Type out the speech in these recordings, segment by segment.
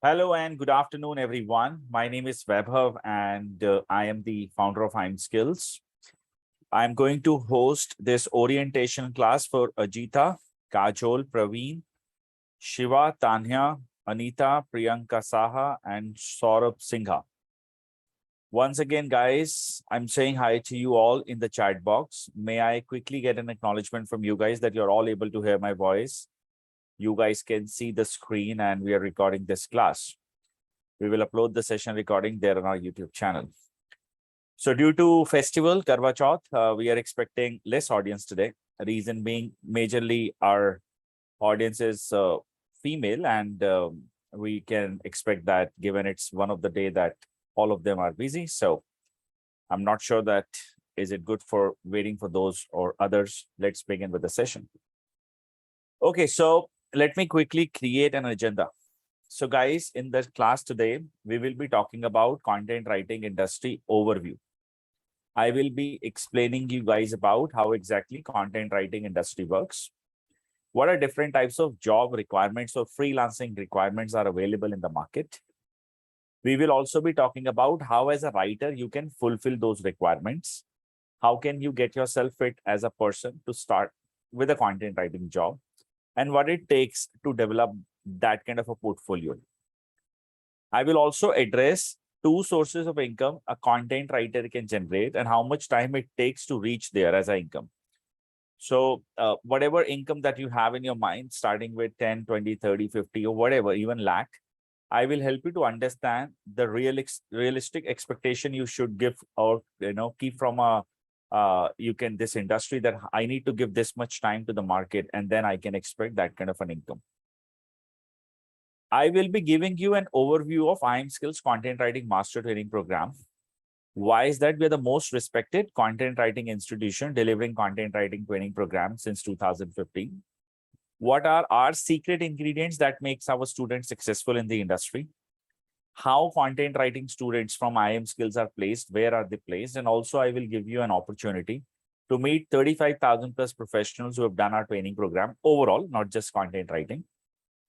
Hello and good afternoon, everyone. My name is Vaibhav and I am the founder of I'm Skills. I'm going to host this orientation class for Ajita, Kajol, Praveen, Shiva, Tanya, Anita, Priyanka Saha, and Saurabh Singha. Once again, guys, I'm saying hi to you all in the chat box. May I quickly get an acknowledgement from you guys that you're all able to hear my voice? You guys can see the screen and we are recording this class. We will upload the session recording there on our YouTube channel. So due to festival, Karwa Chauth, we are expecting less audience today. Reason being majorly our audience is female and we can expect that given it's one of the day that all of them are busy. So I'm not sure that is it good for waiting for those or others. Let's begin with the session. Okay, so let me quickly create an agenda. So guys, in the class today, we will be talking about content writing industry overview. I will be explaining you guys about how exactly content writing industry works. What are different types of job requirements or freelancing requirements are available in the market. We will also be talking about how as a writer, you can fulfill those requirements. How can you get yourself fit as a person to start with a content writing job and what it takes to develop that kind of a portfolio. I will also address two sources of income a content writer can generate and how much time it takes to reach there as an income. So whatever income that you have in your mind, starting with 10, 20, 30, 50, or whatever, even lakh, I will help you to understand the realistic expectation you should give or keep from a this industry that I need to give this much time to the market and then I can expect that kind of an income. I will be giving you an overview of I'm Skills Content Writing Master Training Program. Why is that? We're the most respected content writing institution delivering content writing training program since 2015. What are our secret ingredients that makes our students successful in the industry? How content writing students from IM Skills are placed, where are they placed? And also I will give you an opportunity to meet 35,000 plus professionals who have done our training program overall, not just content writing.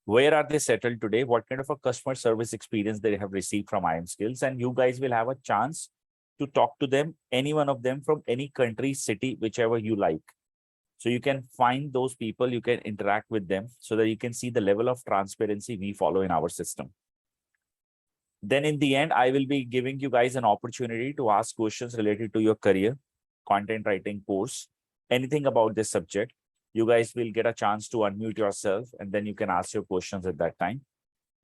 Where are they settled today? What kind of a customer service experience they have received from IM Skills? And you guys will have a chance to talk to them, any one of them from any country, city, whichever you like. So you can find those people, you can interact with them so that you can see the level of transparency we follow in our system. Then in the end, I will be giving you guys an opportunity to ask questions related to your career, content writing course, anything about this subject. You guys will get a chance to unmute yourself and then you can ask your questions at that time.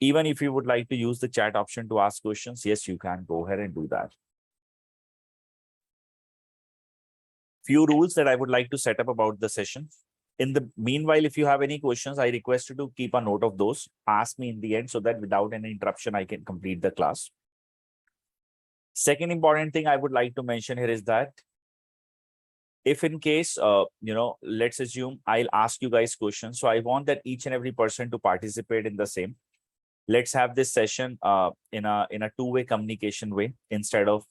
Even if you would like to use the chat option to ask questions, yes, you can go ahead and do that. Few rules that I would like to set up about the session. In the meanwhile, if you have any questions, I request you to keep a note of those. Ask me in the end so that without any interruption, I can complete the class. Second important thing I would like to mention here is that if in case, let's assume I'll ask you guys questions. So I want that each and every person to participate in the same. Let's have this session in a two-way communication way instead of,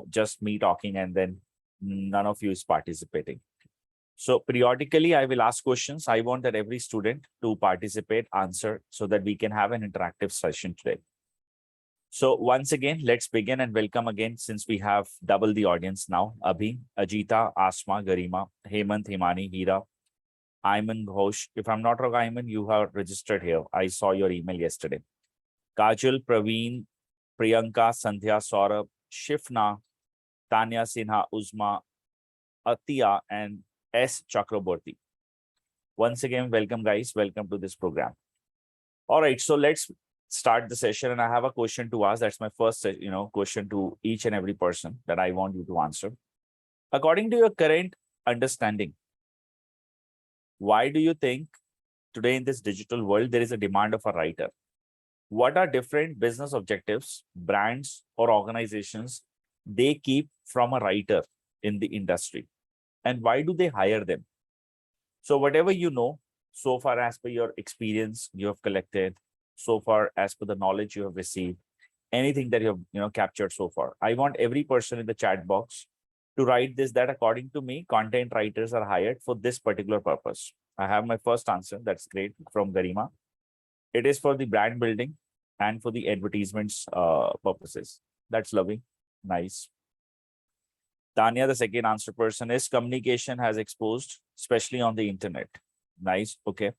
just me talking and then none of you is participating. So periodically, I will ask questions. I want that every student to participate, answer, so that we can have an interactive session today. So once again, let's begin and welcome again since we have double the audience now. Abhi, Ajita, Asma, Garima, Hemant, Himani, Hira, Ayman Ghosh. If I'm not wrong, Ayman, you have registered here. I saw your email yesterday. Kajal, Praveen, Priyanka, Sandhya, Saurabh, Shifna, Tanya Sinha, Uzma, Athiya, and S. Chakraborty. Once again, welcome guys. Welcome to this program. All right, so let's start the session. And I have a question to ask. That's my first, question to each and every person that I want you to answer. According to your current understanding, why do you think today in this digital world, there is a demand of a writer? What are different business objectives, brands or organizations they keep from a writer in the industry? And why do they hire them? So whatever you know, so far as per your experience you have collected, so far as per the knowledge you have received, anything that you have captured so far, I want every person in the chat box to write this, that according to me, content writers are hired for this particular purpose. I have my first answer. That's great from Garima. It is for the brand building. and for the advertisements purposes. That's lovely. Nice. Tanya, the second answer person is communication has exposed, especially on the internet. Nice. Okay.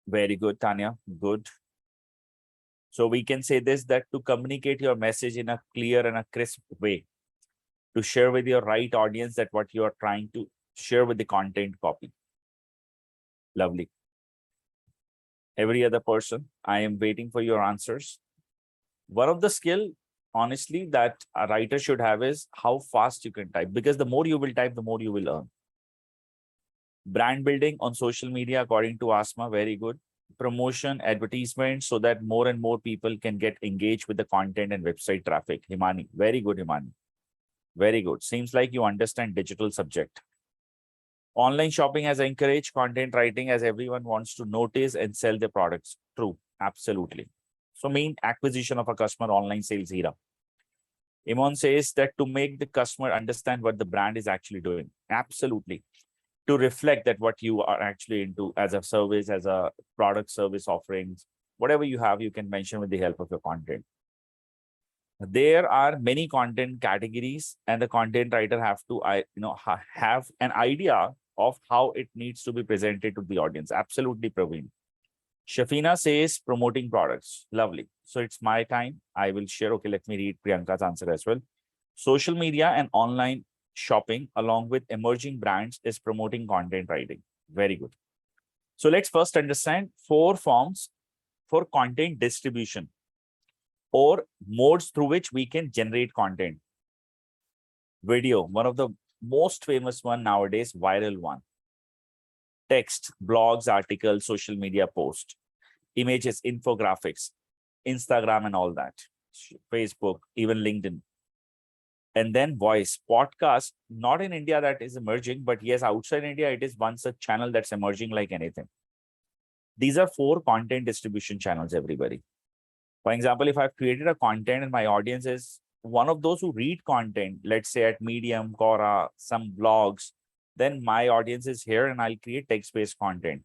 Very good, Tanya. Good. So we can say this, that to communicate your message in a clear and a crisp way, to share with your right audience that what you are trying to share with the content copy. Lovely. Every other person, I am waiting for your answers. One of the skill, honestly, that a writer should have is how fast you can type, because the more you will type, the more you will earn. Brand building on social media, according to Asma, very good. Promotion, advertisement, so that more and more people can get engaged with the content and website traffic. Himani, very good, Himani. Very good. Seems like you understand digital subject. Online shopping has encouraged content writing as everyone wants to notice and sell their products. True, absolutely. So main acquisition of a customer, online sales era. Imon says that to make the customer understand what the brand is actually doing. Absolutely. To reflect that what you are actually into as a service, as a product service offerings, whatever you have, you can mention with the help of your content. There are many content categories, and the content writer have to have an idea of how it needs to be presented to the audience. Absolutely, Praveen. Shafina says promoting products. Lovely. So it's my time. I will share. Okay, let me read Priyanka's answer as well. Social media and online shopping, along with emerging brands, is promoting content writing. Very good. So let's first understand 4 forms for content distribution, or modes through which we can generate content. Video, one of the most famous one nowadays, viral one. Text, blogs, articles, social media post. Images, infographics, Instagram and all that. Facebook, even LinkedIn. And then voice, podcast, not in India that is emerging, but yes, outside India, it is one such channel that's emerging like anything. These are 4 content distribution channels, everybody. For example, if I've created a content and my audience is one of those who read content, let's say at Medium, Quora, some blogs, then my audience is here and I'll create text-based content.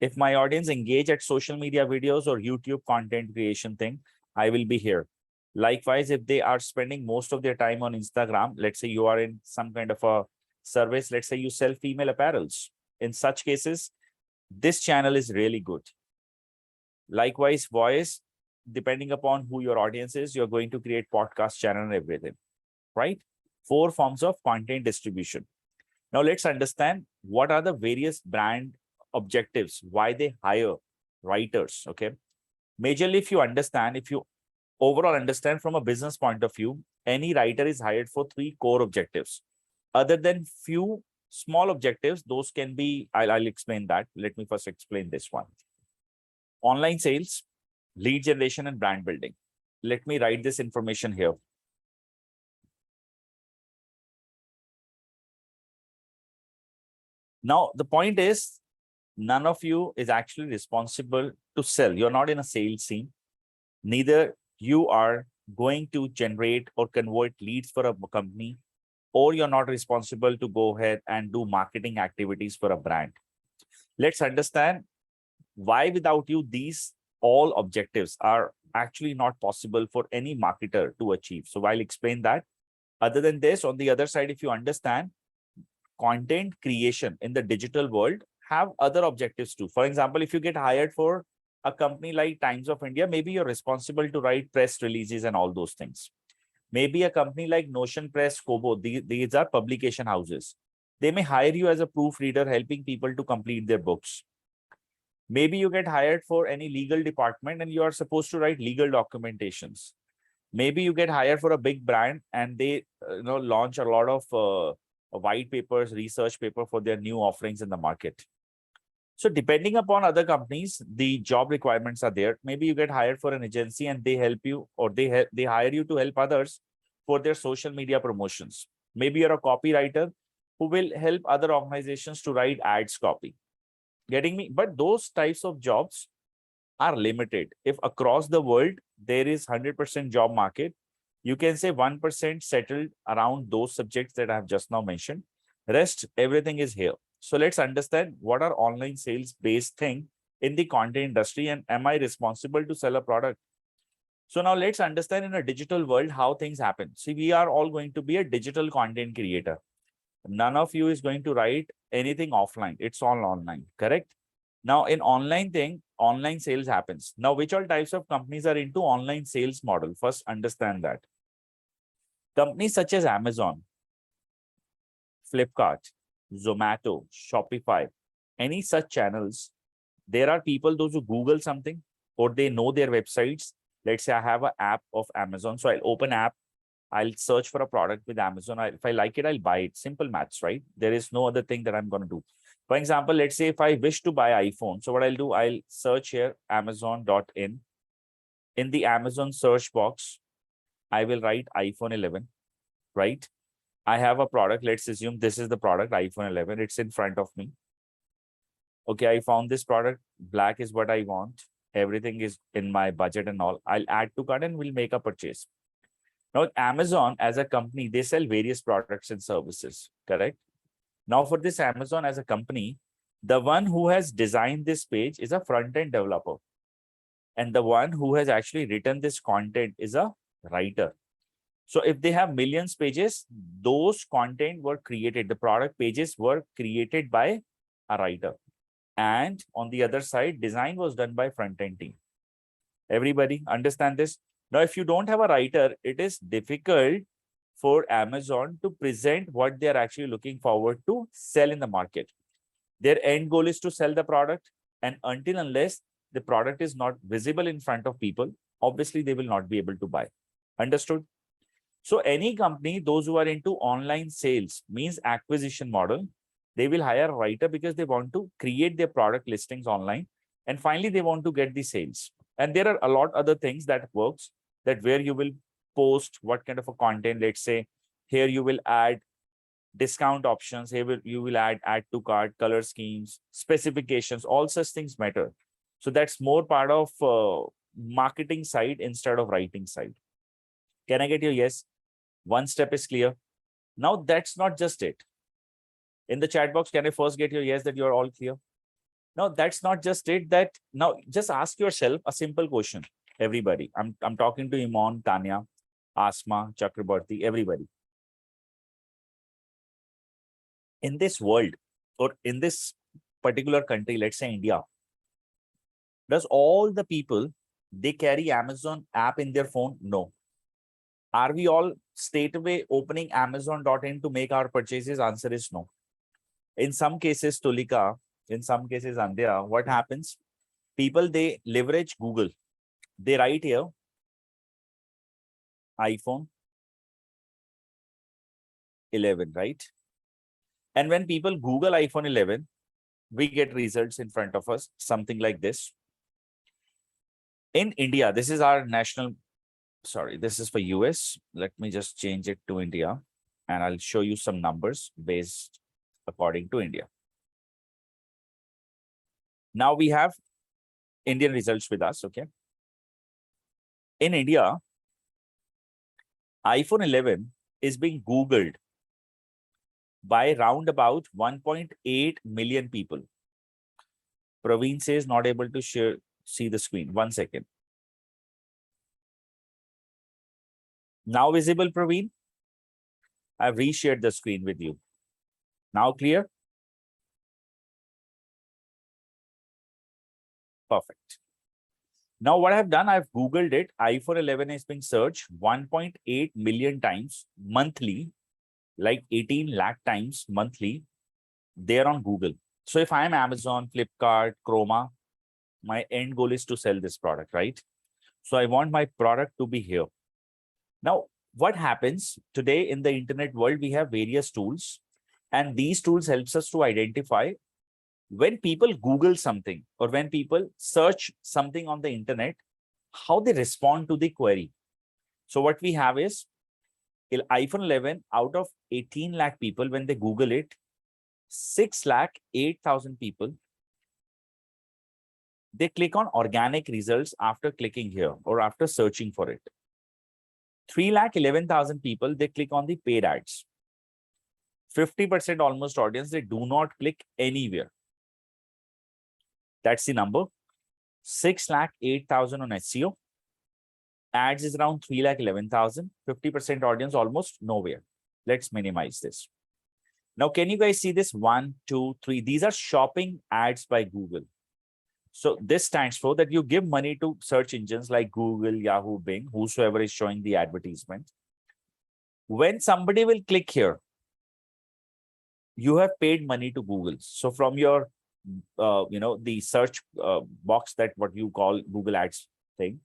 If my audience engage at social media videos or YouTube content creation thing, I will be here. Likewise, if they are spending most of their time on Instagram, let's say you are in some kind of a service, let's say you sell female apparels. In such cases, this channel is really good. Likewise, voice, depending upon who your audience is, you're going to create podcast channel and everything, right? 4 forms of content distribution. Now let's understand what are the various brand objectives, why they hire writers, okay? Majorly, if you overall understand from a business point of view, any writer is hired for 3 core objectives. Other than few small objectives, those can be, I'll explain that. Let me first explain this one. Online sales, lead generation, and brand building. Let me write this information here. Now, the point is, none of you is actually responsible to sell. You're not in a sales team. Neither you are going to generate or convert leads for a company, or you're not responsible to go ahead and do marketing activities for a brand. Let's understand why without you, these all objectives are actually not possible for any marketer to achieve. So I'll explain that. Other than this, on the other side, if you understand, content creation in the digital world have other objectives too. For example, if you get hired for a company like Times of India, maybe you're responsible to write press releases and all those things. Maybe a company like Notion Press, Kobo, these are publication houses. They may hire you as a proofreader, helping people to complete their books. Maybe you get hired for any legal department and you are supposed to write legal documentations. Maybe you get hired for a big brand and they launch a lot of white papers, research paper for their new offerings in the market. So depending upon other companies, the job requirements are there. Maybe you get hired for an agency and they help you, or they hire you to help others for their social media promotions. Maybe you're a copywriter who will help other organizations to write ads copy. Getting me? But those types of jobs are limited. If across the world there is 100% job market, you can say 1% settled around those subjects that I have just now mentioned. Rest, everything is here. So let's understand what are online sales based thing in the content industry, and am I responsible to sell a product? So now let's understand in a digital world how things happen. See, we are all going to be a digital content creator. None of you is going to write anything offline. It's all online, correct? Now in online thing, online sales happens. Now, which all types of companies are into online sales model? First, understand that. Companies such as Amazon, Flipkart, Zomato, Shopify, any such channels, there are people, those who Google something or they know their websites. Let's say I have an app of Amazon. So I'll open app, I'll search for a product with Amazon. If I like it, I'll buy it. Simple maths, right? There is no other thing that I'm going to do. For example, let's say if I wish to buy iPhone. So what I'll do, I'll search here, Amazon.in. In the Amazon search box, I will write iPhone 11, right? I have a product. Let's assume this is the product, iPhone 11. It's in front of me. Okay, I found this product. Black is what I want. Everything is in my budget and all. I'll add to cart and we'll make a purchase. Now, Amazon as a company, they sell various products and services, correct? Now, for this Amazon as a company, the one who has designed this page is a front-end developer. And the one who has actually written this content is a writer. So if they have millions pages, those content were created. The product pages were created by a writer. And on the other side, design was done by front-end team. Everybody understand this? Now, if you don't have a writer, it is difficult for Amazon to present what they're actually looking forward to sell in the market. Their end goal is to sell the product. And until unless the product is not visible in front of people, obviously they will not be able to buy. Understood? So any company, those who are into online sales, means acquisition model, they will hire a writer because they want to create their product listings online. And finally, they want to get the sales. And there are a lot other things that works, that where you will post what kind of a content. Let's say here you will add discount options. Here you will add to cart, color schemes, specifications, all such things matter. So that's more part of marketing side instead of writing side. Can I get your yes? One step is clear. Now that's not just it. In the chat box, can I first get your yes that you're all clear? Now that's not just it. That now just ask yourself a simple question. Everybody, I'm talking to Iman, Tanya, Asma, Chakrabarti, everybody. In this world or in this particular country, let's say India, does all the people, they carry Amazon app in their phone? No. Are we all straight away opening Amazon.in to make our purchases? Answer is no. In some cases, Tulika, in some cases, Andhya, what happens? People, they leverage Google. They write here, iPhone 11, right? And when people Google iPhone 11, we get results in front of us, something like this. In India, this is our national, sorry, this is for US. Let me just change it to India and I'll show you some numbers based according to India. Now we have Indian results with us, okay? In India, iPhone 11 is being Googled by round about 1.8 million people. Praveen says not able to see the screen. 1 second. Now visible, Praveen? I've reshared the screen with you. Now clear? Perfect. Now what I've done, I've Googled it. iPhone 11 is being searched 1.8 million times monthly, like 18 lakh times monthly. They're on Google. So if I'm Amazon, Flipkart, Chroma, my end goal is to sell this product, right? So I want my product to be here. Now, what happens today in the internet world, we have various tools, and these tools helps us to identify when people Google something or when people search something on the internet, how they respond to the query. So what we have is iPhone 11 out of 18 lakh people, when they Google it, 6,08,000 people, they click on organic results after clicking here or after searching for it. 3,11,000 people, they click on the paid ads. 50% almost audience, they do not click anywhere. That's the number. 6,08,000 on SEO. Ads is around 3,11,000. 50% audience almost nowhere. Let's minimize this. Now, can you guys see this? 1, 2, 3. These are shopping ads by Google. So this stands for that you give money to search engines like Google, Yahoo, Bing, whosoever is showing the advertisement. When somebody will click here, you have paid money to Google. So from your, the search box, that what you call Google Ads thing,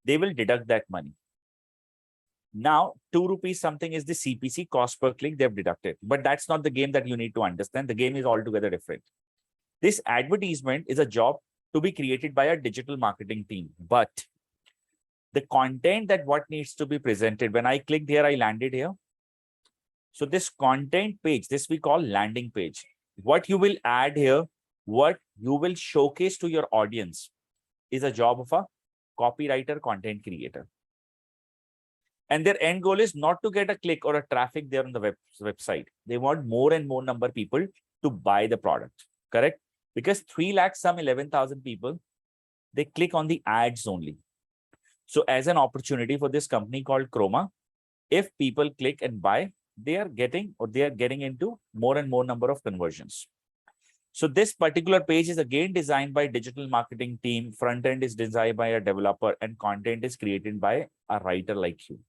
they will deduct that money. Now, 2 rupees something is the CPC, cost per click, they've deducted. But that's not the game that you need to understand. The game is altogether different. This advertisement is a job to be created by a digital marketing team. But the content that what needs to be presented, when I clicked here, I landed here. So this content page, this we call landing page. What you will add here, what you will showcase to your audience is a job of a copywriter, content creator. And their end goal is not to get a click or a traffic there on the website. They want more and more number of people to buy the product, correct? Because 3 lakh some 11,000 people, they click on the ads only. So as an opportunity for this company called Chroma, if people click and buy, they are getting into more and more number of conversions. So this particular page is again designed by digital marketing team. Front end is designed by a developer and content is created by a writer like you.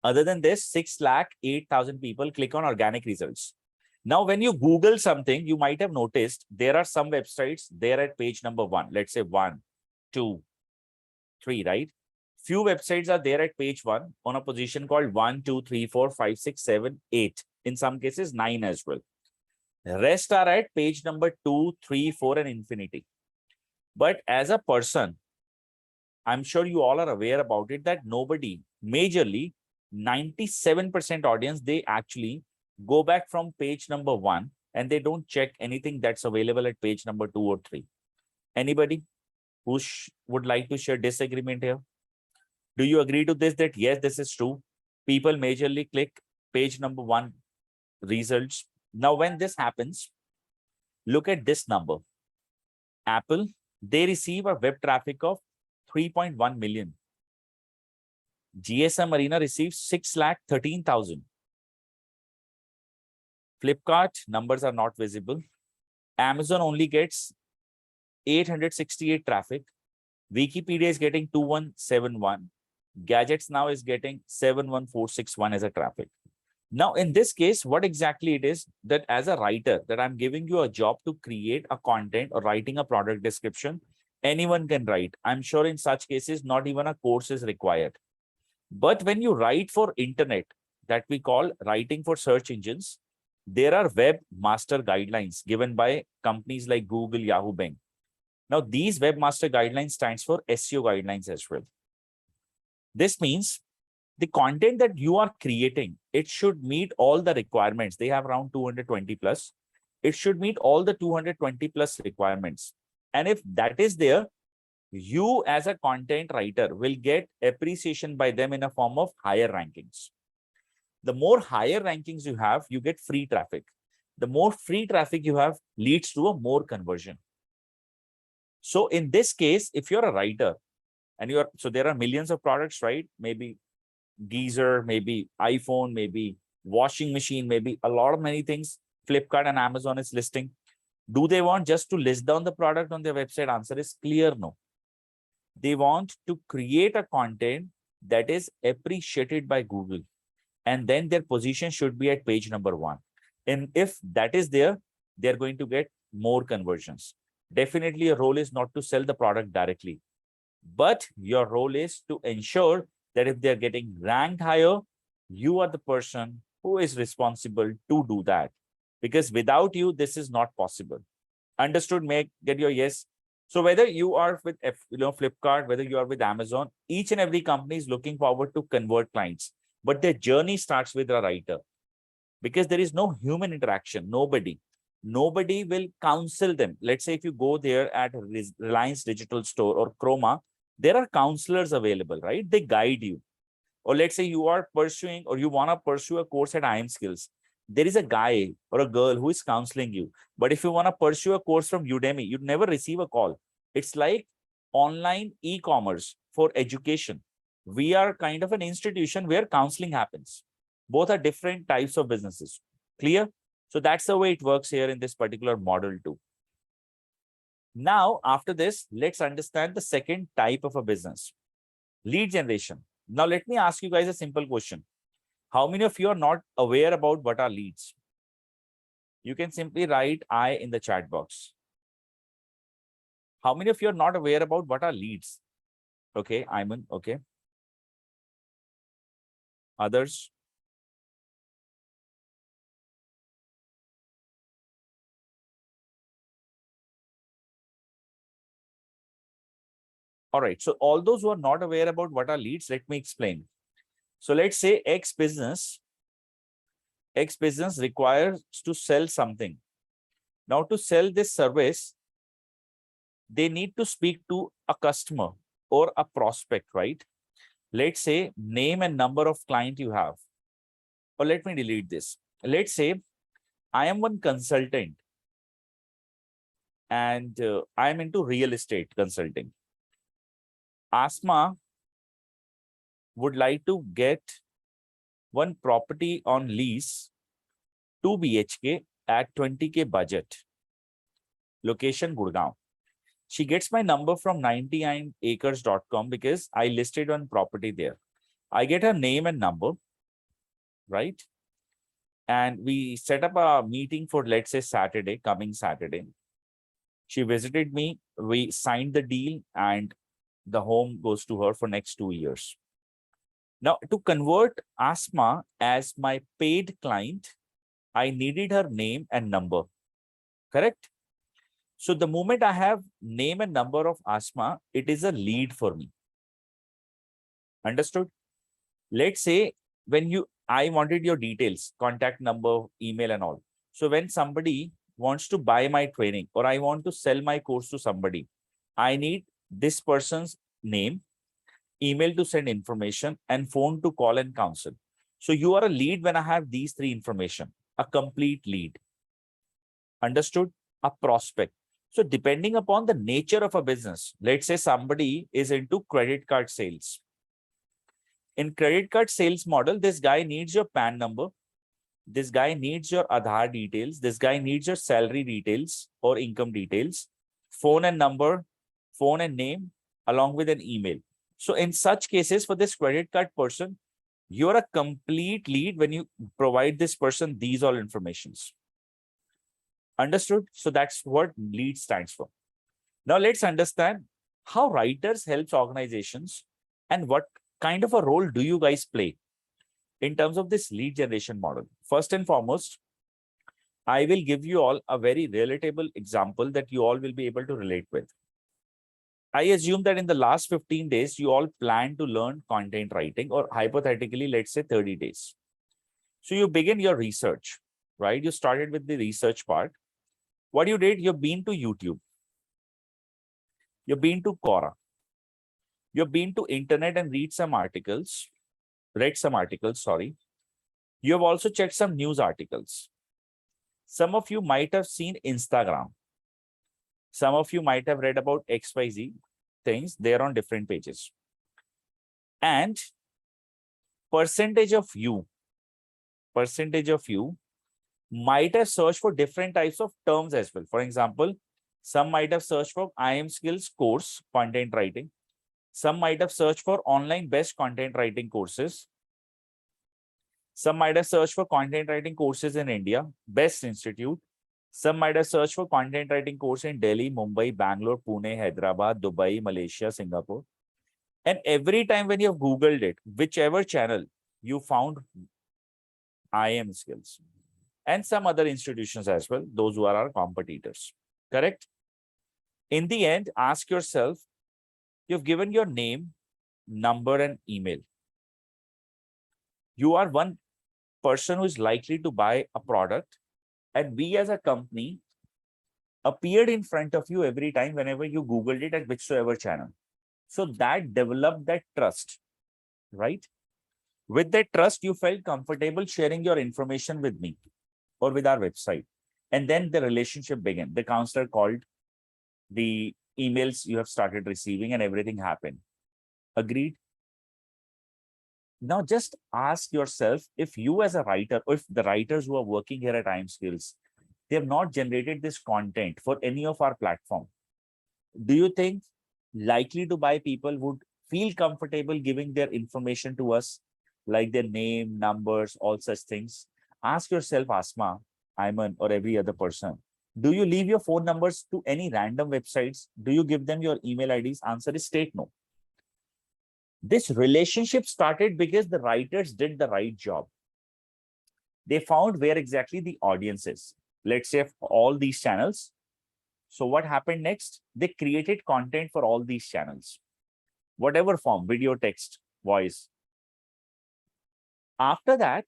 Other than this, 6,08,000 people click on organic results. Now, when you Google something, you might have noticed there are some websites there at page number 1. Let's say 1, 2, 3, right? Few websites are there at page 1 on a position called 1, 2, 3, 4, 5, 6, 7, 8. In some cases, 9 as well. The rest are at page number 2, 3, 4, and infinity. But as a person, I'm sure you all are aware about it that nobody, majorly, 97% audience, they actually go back from page number 1 and they don't check anything that's available at page number 2 or 3. Anybody who would like to share disagreement here? Do you agree to this that yes, this is true? People majorly click page number 1 results. Now, when this happens, look at this number. Apple, they receive a web traffic of 3.1 million. GSM Arena receives 6,13,000. Flipkart, numbers are not visible. Amazon only gets 868 traffic. Wikipedia is getting 2171. Gadgets now is getting 71461 as a traffic. Now, in this case, what exactly it is that as a writer, that I'm giving you a job to create a content or writing a product description, anyone can write. I'm sure in such cases, not even a course is required. But when you write for internet, that we call writing for search engines, there are webmaster guidelines given by companies like Google, Yahoo, Bing. Now, these webmaster guidelines stands for SEO guidelines as well. This means the content that you are creating, it should meet all the requirements. They have around 220 plus. It should meet all the 220 plus requirements. And if that is there, you as a content writer will get appreciation by them in a form of higher rankings. The more higher rankings you have, you get free traffic. The more free traffic you have leads to a more conversion. So in this case, if you're a writer and so there are millions of products, right? Maybe geyser, maybe iPhone, maybe washing machine, maybe a lot of many things Flipkart and Amazon is listing. Do they want just to list down the product on their website? Answer is clear no. They want to create a content that is appreciated by Google. And then their position should be at page number 1. And if that is there, they're going to get more conversions. Definitely your role is not to sell the product directly, but your role is to ensure that if they're getting ranked higher, you are the person who is responsible to do that. Because without you, this is not possible. Understood? May get your yes. So whether you are with Flipkart, whether you are with Amazon, each and every company is looking forward to convert clients. But their journey starts with a writer. Because there is no human interaction. Nobody will counsel them. Let's say if you go there at Reliance Digital Store or Chroma, there are counselors available, right? They guide you. Or let's say you are pursuing or you want to pursue a course at IIM Skills. there is a guy or a girl who is counseling you. But if you want to pursue a course from Udemy, you'd never receive a call. It's like online e-commerce for education. We are kind of an institution where counseling happens. Both are different types of businesses. Clear? So that's the way it works here in this particular model too. Now, after this, let's understand the second type of a business, lead generation. Now, let me ask you guys a simple question. How many of you are not aware about what are leads? You can simply write I in the chat box. How many of you are not aware about what are leads? Okay, Ayman, okay. Others? All right, so all those who are not aware about what are leads, let me explain. So let's say X business requires to sell something. Now to sell this service, they need to speak to a customer or a prospect, right? Let's say name and number of client you have. Or let me delete this. Let's say I am one consultant and I am into real estate consulting. Asma would like to get one property on lease, 2 BHK at 20K budget. Location Gurgaon. She gets my number from 99acres.com because I listed one property there. I get her name and number, right? And we set up a meeting for, let's say, Saturday, coming Saturday. She visited me, we signed the deal, and the home goes to her for next 2 years. Now, to convert Asma as my paid client, I needed her name and number, correct? So the moment I have name and number of Asma, it is a lead for me. Understood? Let's say I wanted your details, contact number, email and all. So when somebody wants to buy my training or I want to sell my course to somebody, I need this person's name, email to send information, and phone to call and counsel. So you are a lead when I have these three information, a complete lead. Understood? A prospect. So depending upon the nature of a business, let's say somebody is into credit card sales. In credit card sales model, this guy needs your PAN number. This guy needs your Aadhaar details. This guy needs your salary details or income details, phone and number, phone and name, along with an email. So in such cases, for this credit card person, you're a complete lead when you provide this person these all informations. Understood? So that's what lead stands for. Now let's understand how writers helps organizations and what kind of a role do you guys play in terms of this lead generation model. First and foremost, I will give you all a very relatable example that you all will be able to relate with. I assume that in the last 15 days, you all plan to learn content writing, or hypothetically, let's say 30 days. So you begin your research, right? You started with the research part. What you did, you've been to YouTube. You've been to Quora. You've been to internet and read some articles, sorry. You have also checked some news articles. Some of you might have seen Instagram. Some of you might have read about XYZ things. They're on different pages. And percentage of you might have searched for different types of terms as well. For example, some might have searched for iamSkills course, content writing. Some might have searched for online best content writing courses. Some might have searched for content writing courses in India, best institute. Some might have searched for content writing course in Delhi, Mumbai, Bangalore, Pune, Hyderabad, Dubai, Malaysia, Singapore. And every time when you have Googled it, whichever channel you found iamSkills and some other institutions as well, those who are our competitors, correct? In the end, ask yourself, you've given your name, number, and email. You are one person who is likely to buy a product, and we as a company appeared in front of you every time whenever you Googled it at whichsoever channel. So that developed that trust, right? With that trust, you felt comfortable sharing your information with me. or with our website. And then the relationship began. The counselor called, the emails you have started receiving, and everything happened. Agreed? Now just ask yourself, if you as a writer, or if the writers who are working here at iMskills, they have not generated this content for any of our platform, do you think likely to buy people would feel comfortable giving their information to us, like their name, numbers, all such things? Ask yourself, Asma, Ayman, or every other person, do you leave your phone numbers to any random websites? Do you give them your email IDs? Answer is straight no. This relationship started because the writers did the right job. They found where exactly the audience is. Let's say all these channels. So what happened next? They created content for all these channels, whatever form, video, text, voice. After that,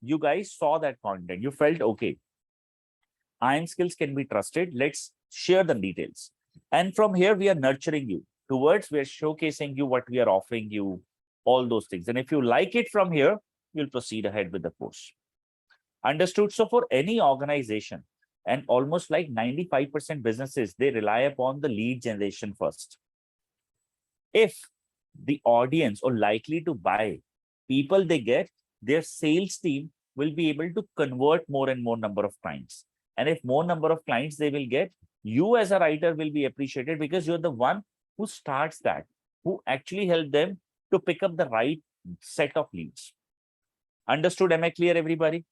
you guys saw that content. You felt, okay, iMskills can be trusted. Let's share the details. And from here, we are nurturing you towards, we are showcasing you what we are offering you, all those things. And if you like it from here, you'll proceed ahead with the course. Understood? So for any organization, and almost like 95% businesses, they rely upon the lead generation first. If the audience or likely to buy people they get, their sales team will be able to convert more and more number of clients. And if more number of clients they will get, you as a writer will be appreciated because you're the one who starts that, who actually help them to pick up the right set of leads. Understood? Am I clear, everybody?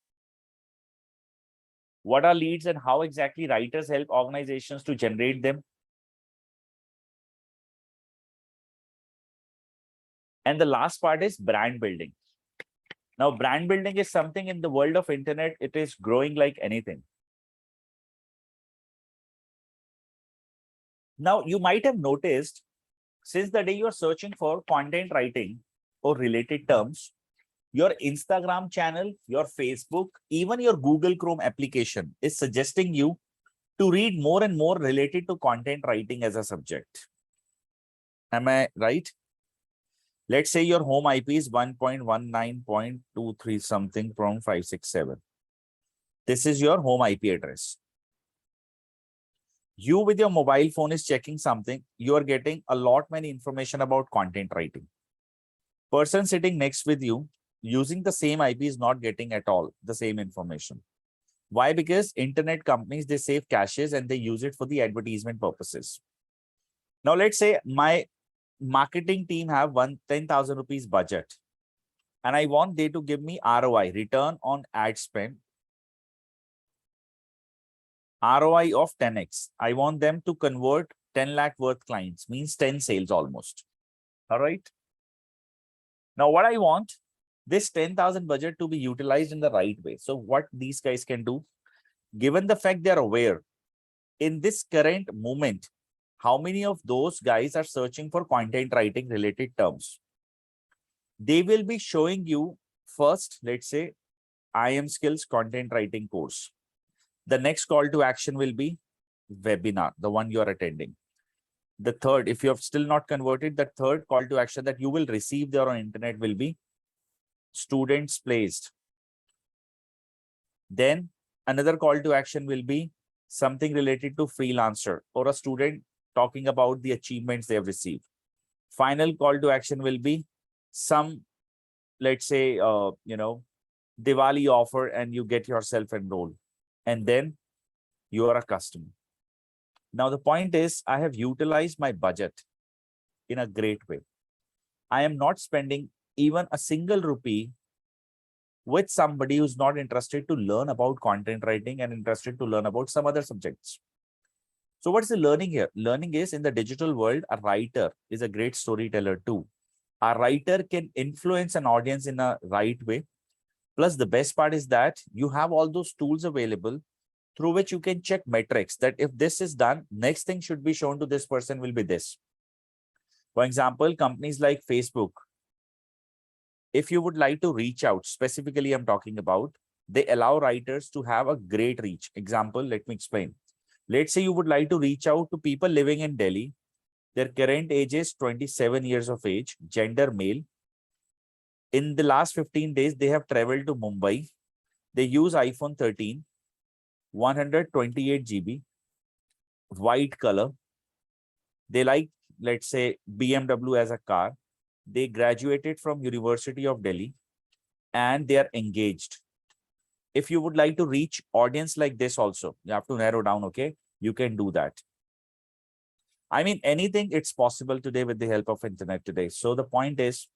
What are leads and how exactly writers help organizations to generate them? And the last part is brand building. Now, brand building is something in the world of internet, it is growing like anything. Now, you might have noticed, since the day you are searching for content writing or related terms, your Instagram channel, your Facebook, even your Google Chrome application is suggesting you to read more and more related to content writing as a subject. Am I right? Let's say your home IP is 1.19.23 something from 567. This is your home IP address. You with your mobile phone is checking something. You are getting a lot many information about content writing. Person sitting next with you using the same IP is not getting at all the same information. Why? Because internet companies, they save caches and they use it for the advertisement purposes. Now, let's say my marketing team have 10,000 rupees budget and I want they to give me ROI, return on ad spend, ROI of 10x. I want them to convert 10 lakh worth clients, means 10 sales almost. All right. Now, what I want, this 10,000 budget to be utilized in the right way. So what these guys can do, given the fact they are aware in this current moment, how many of those guys are searching for content writing related terms? They will be showing you first, let's say, iMskills content writing course. The next call to action will be webinar, the one you are attending. The third, if you have still not converted, the third call to action that you will receive there on internet will be students placed. Then another call to action will be something related to freelancer or a student talking about the achievements they have received. Final call to action will be some, let's say, Diwali offer and you get yourself enrolled. And then you are a customer. Now, the point is, I have utilized my budget in a great way. I am not spending even a single rupee with somebody who's not interested to learn about content writing and interested to learn about some other subjects. So what's the learning here? Learning is, in the digital world, a writer is a great storyteller too. A writer can influence an audience in a right way. Plus, the best part is that you have all those tools available through which you can check metrics that if this is done, next thing should be shown to this person will be this. For example, companies like Facebook, if you would like to reach out, specifically I'm talking about, they allow writers to have a great reach. Example, let me explain. Let's say you would like to reach out to people living in Delhi. Their current age is 27 years of age, gender male. In the last 15 days, they have traveled to Mumbai. They use iPhone 13. 128 GB, white color. They like, let's say, BMW as a car. They graduated from University of Delhi and they are engaged. If you would like to reach audience like this also, you have to narrow down, okay? You can do that. I mean, anything, it's possible today with the help of internet today. So the point is,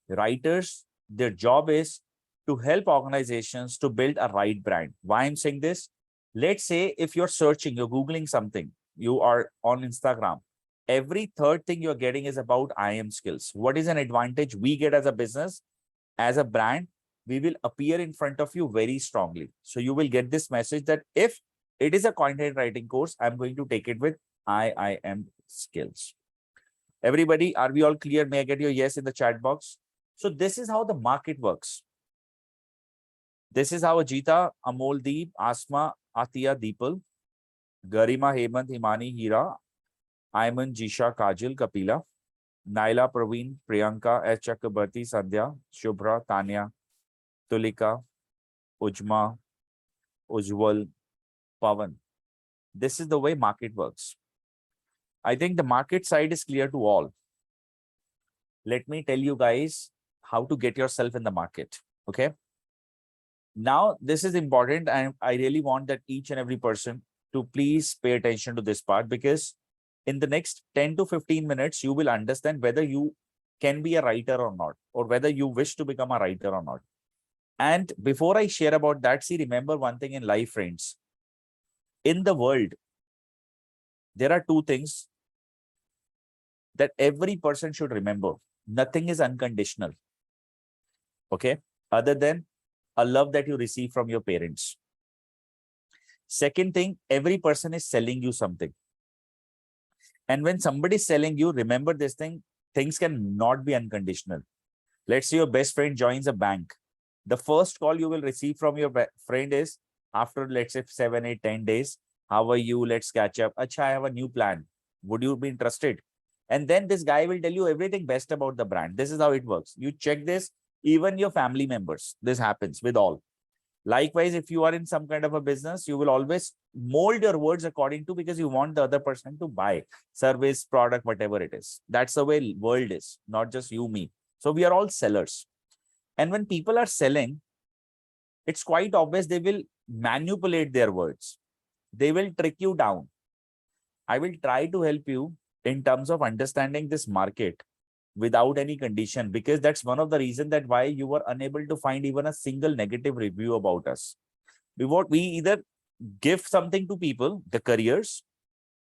writers, their job is to help organizations to build a right brand. Why I'm saying this? Let's say if you're searching, you're Googling something, you are on Instagram, every third thing you're getting is about IM skills. What is an advantage we get as a business, as a brand? We will appear in front of you very strongly. So you will get this message that if it is a content writing course, I'm going to take it with IIM skills. Everybody, are we all clear? May I get your yes in the chat box? So this is how the market works. This is how Ajita, Amol Deep, Asma, Atiya, Deepal, Garima, Hemant, Himani, Hira, Ayman, Jisha, Kajal, Kapila, Naila, Praveen, Priyanka, S. Chakrabarti, Sandhya, Shubhra, Tanya, Tulika, Ujma, Ujwal, Pavan. This is the way market works. I think the market side is clear to all. Let me tell you guys how to get yourself in the market. Okay. Now, this is important, and I really want that each and every person to please pay attention to this part, because in the next 10 to 15 minutes, you will understand whether you can be a writer or not, or whether you wish to become a writer or not. And before I share about that, see, remember one thing in life, friends. In the world, there are two things that every person should remember. Nothing is unconditional. Okay. Other than a love that you receive from your parents. Second thing, every person is selling you something. And when somebody is selling you, remember this thing, things can not be unconditional. Let's say your best friend joins a bank. The first call you will receive from your friend is after, let's say, 7, 8, 10 days. How are you? Let's catch up. Acha, I have a new plan. Would you be interested? And then this guy will tell you everything best about the brand. This is how it works. You check this, even your family members. This happens with all. Likewise, if you are in some kind of a business, you will always mold your words according to, because you want the other person to buy service, product, whatever it is. That's the way world is, not just you, me. So we are all sellers. And when people are selling, it's quite obvious they will manipulate their words. They will trick you down. I will try to help you in terms of understanding this market without any condition, because that's one of the reasons that why you were unable to find even a single negative review about us. We either give something to people, the careers,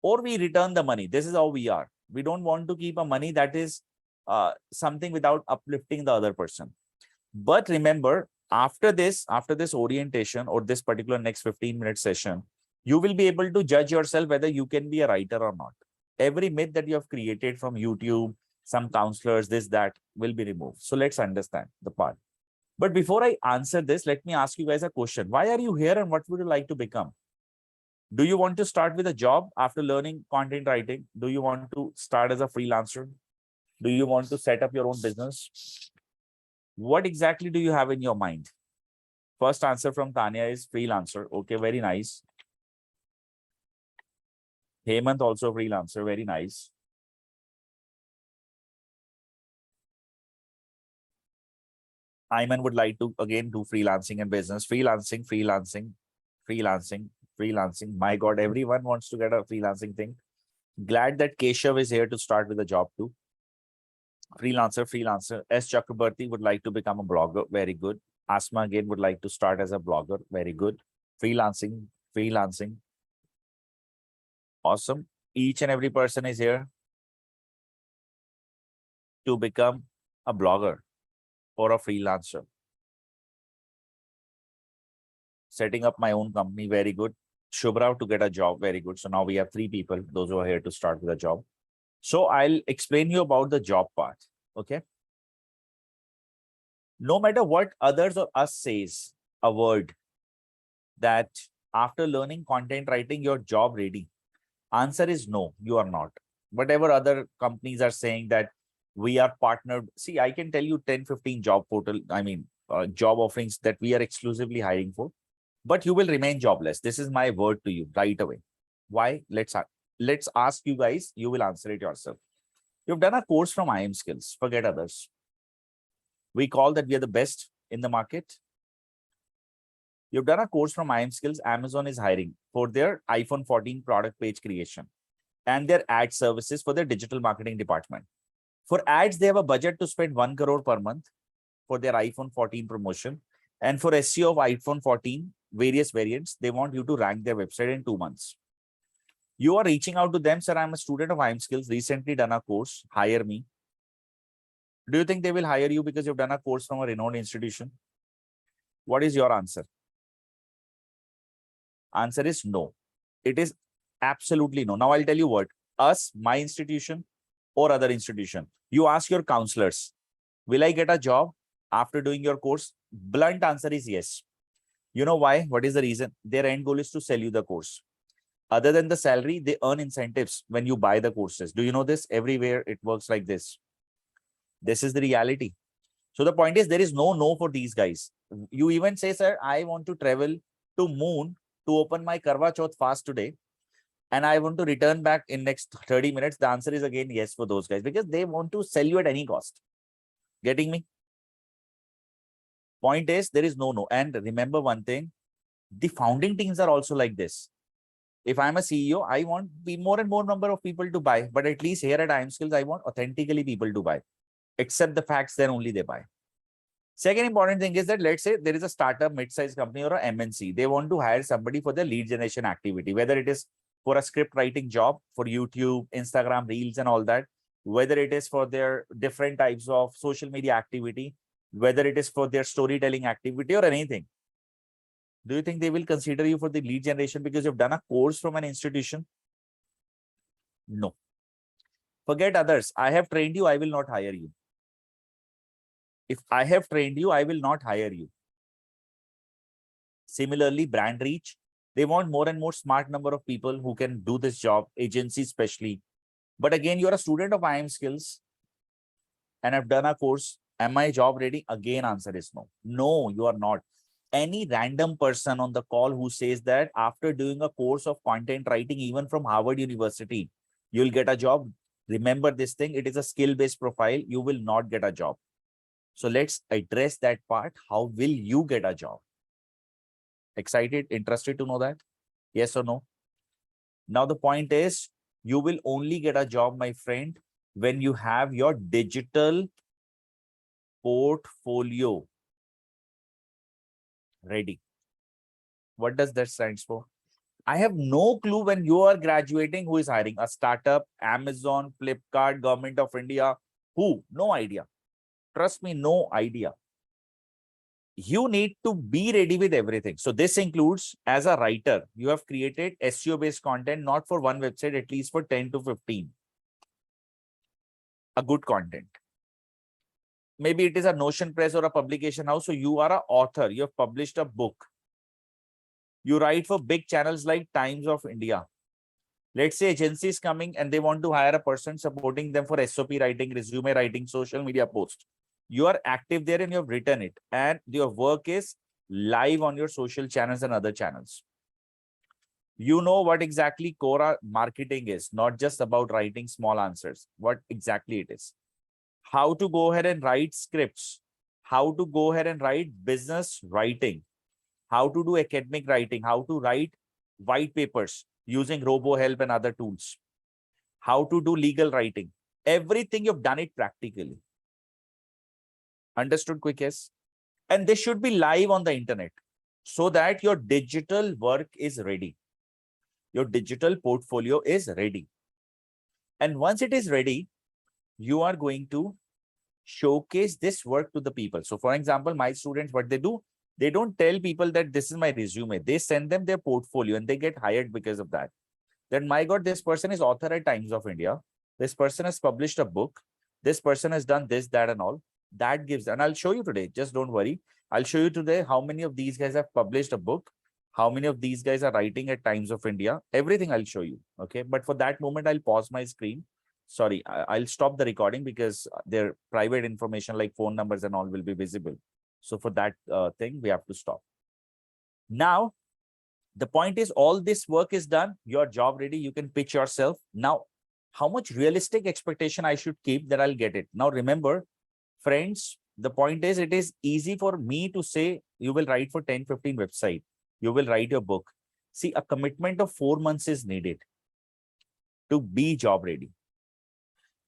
or we return the money. This is how we are. We don't want to keep a money that is something without uplifting the other person. But remember, after this orientation or this particular next 15-minute session, you will be able to judge yourself whether you can be a writer or not. Every myth that you have created from YouTube, some counselors, this, that will be removed. So let's understand the part. But before I answer this, let me ask you guys a question. Why are you here and what would you like to become? Do you want to start with a job after learning content writing? Do you want to start as a freelancer? Do you want to set up your own business? What exactly do you have in your mind? First answer from Tanya is freelancer. Okay, very nice. Hemant also freelancer. Very nice. Ayman would like to again do freelancing and business. Freelancing. My God, everyone wants to get a freelancing thing. Glad that Keshav is here to start with a job too. Freelancer. S. Chakrabarti would like to become a blogger. Very good. Asma again would like to start as a blogger. Very good. Freelancing. Awesome. Each and every person is here to become a blogger or a freelancer. Setting up my own company. Very good. Shubhra to get a job. Very good. So now we have 3 people, those who are here to start with a job. So I'll explain you about the job part. Okay. No matter what others or us says, a word that after learning content writing, you're job ready. Answer is no, you are not. Whatever other companies are saying that we are partnered. See, I can tell you 10, 15 job portal, job offerings that we are exclusively hiring for. but you will remain jobless. This is my word to you right away. Why? Let's ask you guys. You will answer it yourself. You've done a course from IM Skills. Forget others. We call that we are the best in the market. You've done a course from IM Skills. Amazon is hiring for their iPhone 14 product page creation and their ad services for their digital marketing department. For ads, they have a budget to spend 1 crore per month for their iPhone 14 promotion. And for SEO of iPhone 14, various variants, they want you to rank their website in 2 months. You are reaching out to them, sir, I'm a student of IM Skills, recently done a course, hire me. Do you think they will hire you because you've done a course from a renowned institution? What is your answer? Answer is no. It is absolutely no. Now I'll tell you what, us, my institution or other institution, you ask your counselors, will I get a job after doing your course? Blunt answer is yes. You know why? What is the reason? Their end goal is to sell you the course. Other than the salary, they earn incentives when you buy the courses. Do you know this? Everywhere it works like this. This is the reality. So the point is, there is no for these guys. You even say, sir, I want to travel to moon to open my Karwa Chauth fast today, and I want to return back in next 30 minutes. The answer is again yes for those guys, because they want to sell you at any cost. Getting me? Point is, there is no. And remember one thing, the founding teams are also like this. If I'm a CEO, I want more and more number of people to buy, but at least here at IM Skills, I want authentically people to buy. Accept the facts, then only they buy. Second important thing is that, let's say there is a startup, mid-sized company or a MNC. They want to hire somebody for their lead generation activity, whether it is for a script writing job for YouTube, Instagram, Reels and all that, whether it is for their different types of social media activity, whether it is for their storytelling activity or anything. Do you think they will consider you for the lead generation because you've done a course from an institution? No. Forget others. I have trained you, I will not hire you. If I have trained you, I will not hire you. Similarly, brand reach. They want more and more smart number of people who can do this job, agencies especially. But again, you're a student of IM Skills and have done a course. Am I job ready? Again, answer is no. No, you are not. Any random person on the call who says that after doing a course of content writing, even from Harvard University, you'll get a job. Remember this thing, it is a skill-based profile. You will not get a job. So let's address that part. How will you get a job? Excited, interested to know that? Yes or no? Now the point is, you will only get a job, my friend, when you have your digital portfolio ready. What does that stand for? I have no clue when you are graduating who is hiring. A startup, Amazon, Flipkart, Government of India, who? No idea. Trust me, no idea. You need to be ready with everything. So this includes, as a writer, you have created SEO-based content, not for one website, at least for 10 to 15. A good content. Maybe it is a Notion Press or a publication house. So you are an author. You have published a book. You write for big channels like Times of India. Let's say agency is coming and they want to hire a person supporting them for SOP writing, resume writing, social media post. You are active there and you have written it, and your work is live on your social channels and other channels. You know what exactly Quora marketing is, not just about writing small answers. What exactly it is. How to go ahead and write scripts. How to go ahead and write business writing. How to do academic writing. How to write white papers using RoboHelp and other tools. How to do legal writing. Everything you've done it practically. Understood, quick yes? And this should be live on the internet so that your digital work is ready. Your digital portfolio is ready. And once it is ready, you are going to showcase this work to the people. So for example, my students, what they do, they don't tell people that this is my resume. They send them their portfolio and they get hired because of that. Then, my God, this person is author at Times of India. This person has published a book. This person has done this, that, and all. That gives, and I'll show you today. Just don't worry. I'll show you today how many of these guys have published a book. How many of these guys are writing at Times of India. Everything I'll show you. Okay. But for that moment, I'll pause my screen. Sorry, I'll stop the recording because their private information like phone numbers and all will be visible. So for that thing, we have to stop. Now, the point is all this work is done. Your job ready. You can pitch yourself. Now, how much realistic expectation I should keep that I'll get it? Now, remember, friends, the point is it is easy for me to say you will write for 10, 15 website. You will write your book. See, a commitment of 4 months is needed to be job ready.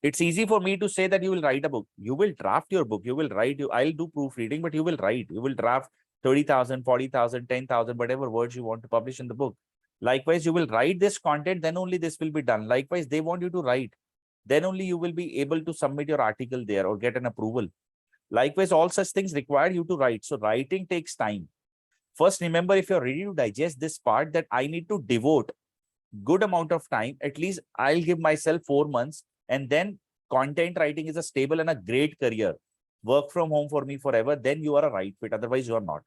It's easy for me to say that you will write a book. You will draft your book. You will write. I'll do proofreading, but you will write. You will draft 30,000, 40,000, 10,000, whatever words you want to publish in the book. Likewise, you will write this content, then only this will be done. Likewise, they want you to write. Then only you will be able to submit your article there or get an approval. Likewise, all such things require you to write. So writing takes time. First, remember, if you're ready to digest this part, that I need to devote good amount of time. At least I'll give myself 4 months, and then content writing is a stable and a great career. Work from home for me forever. Then you are a right fit. Otherwise, you are not.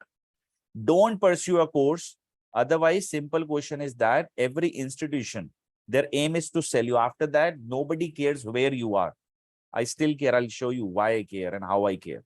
Don't pursue a course. Otherwise, simple question is that every institution, their aim is to sell you. After that, nobody cares where you are. I still care. I'll show you why I care and how I care.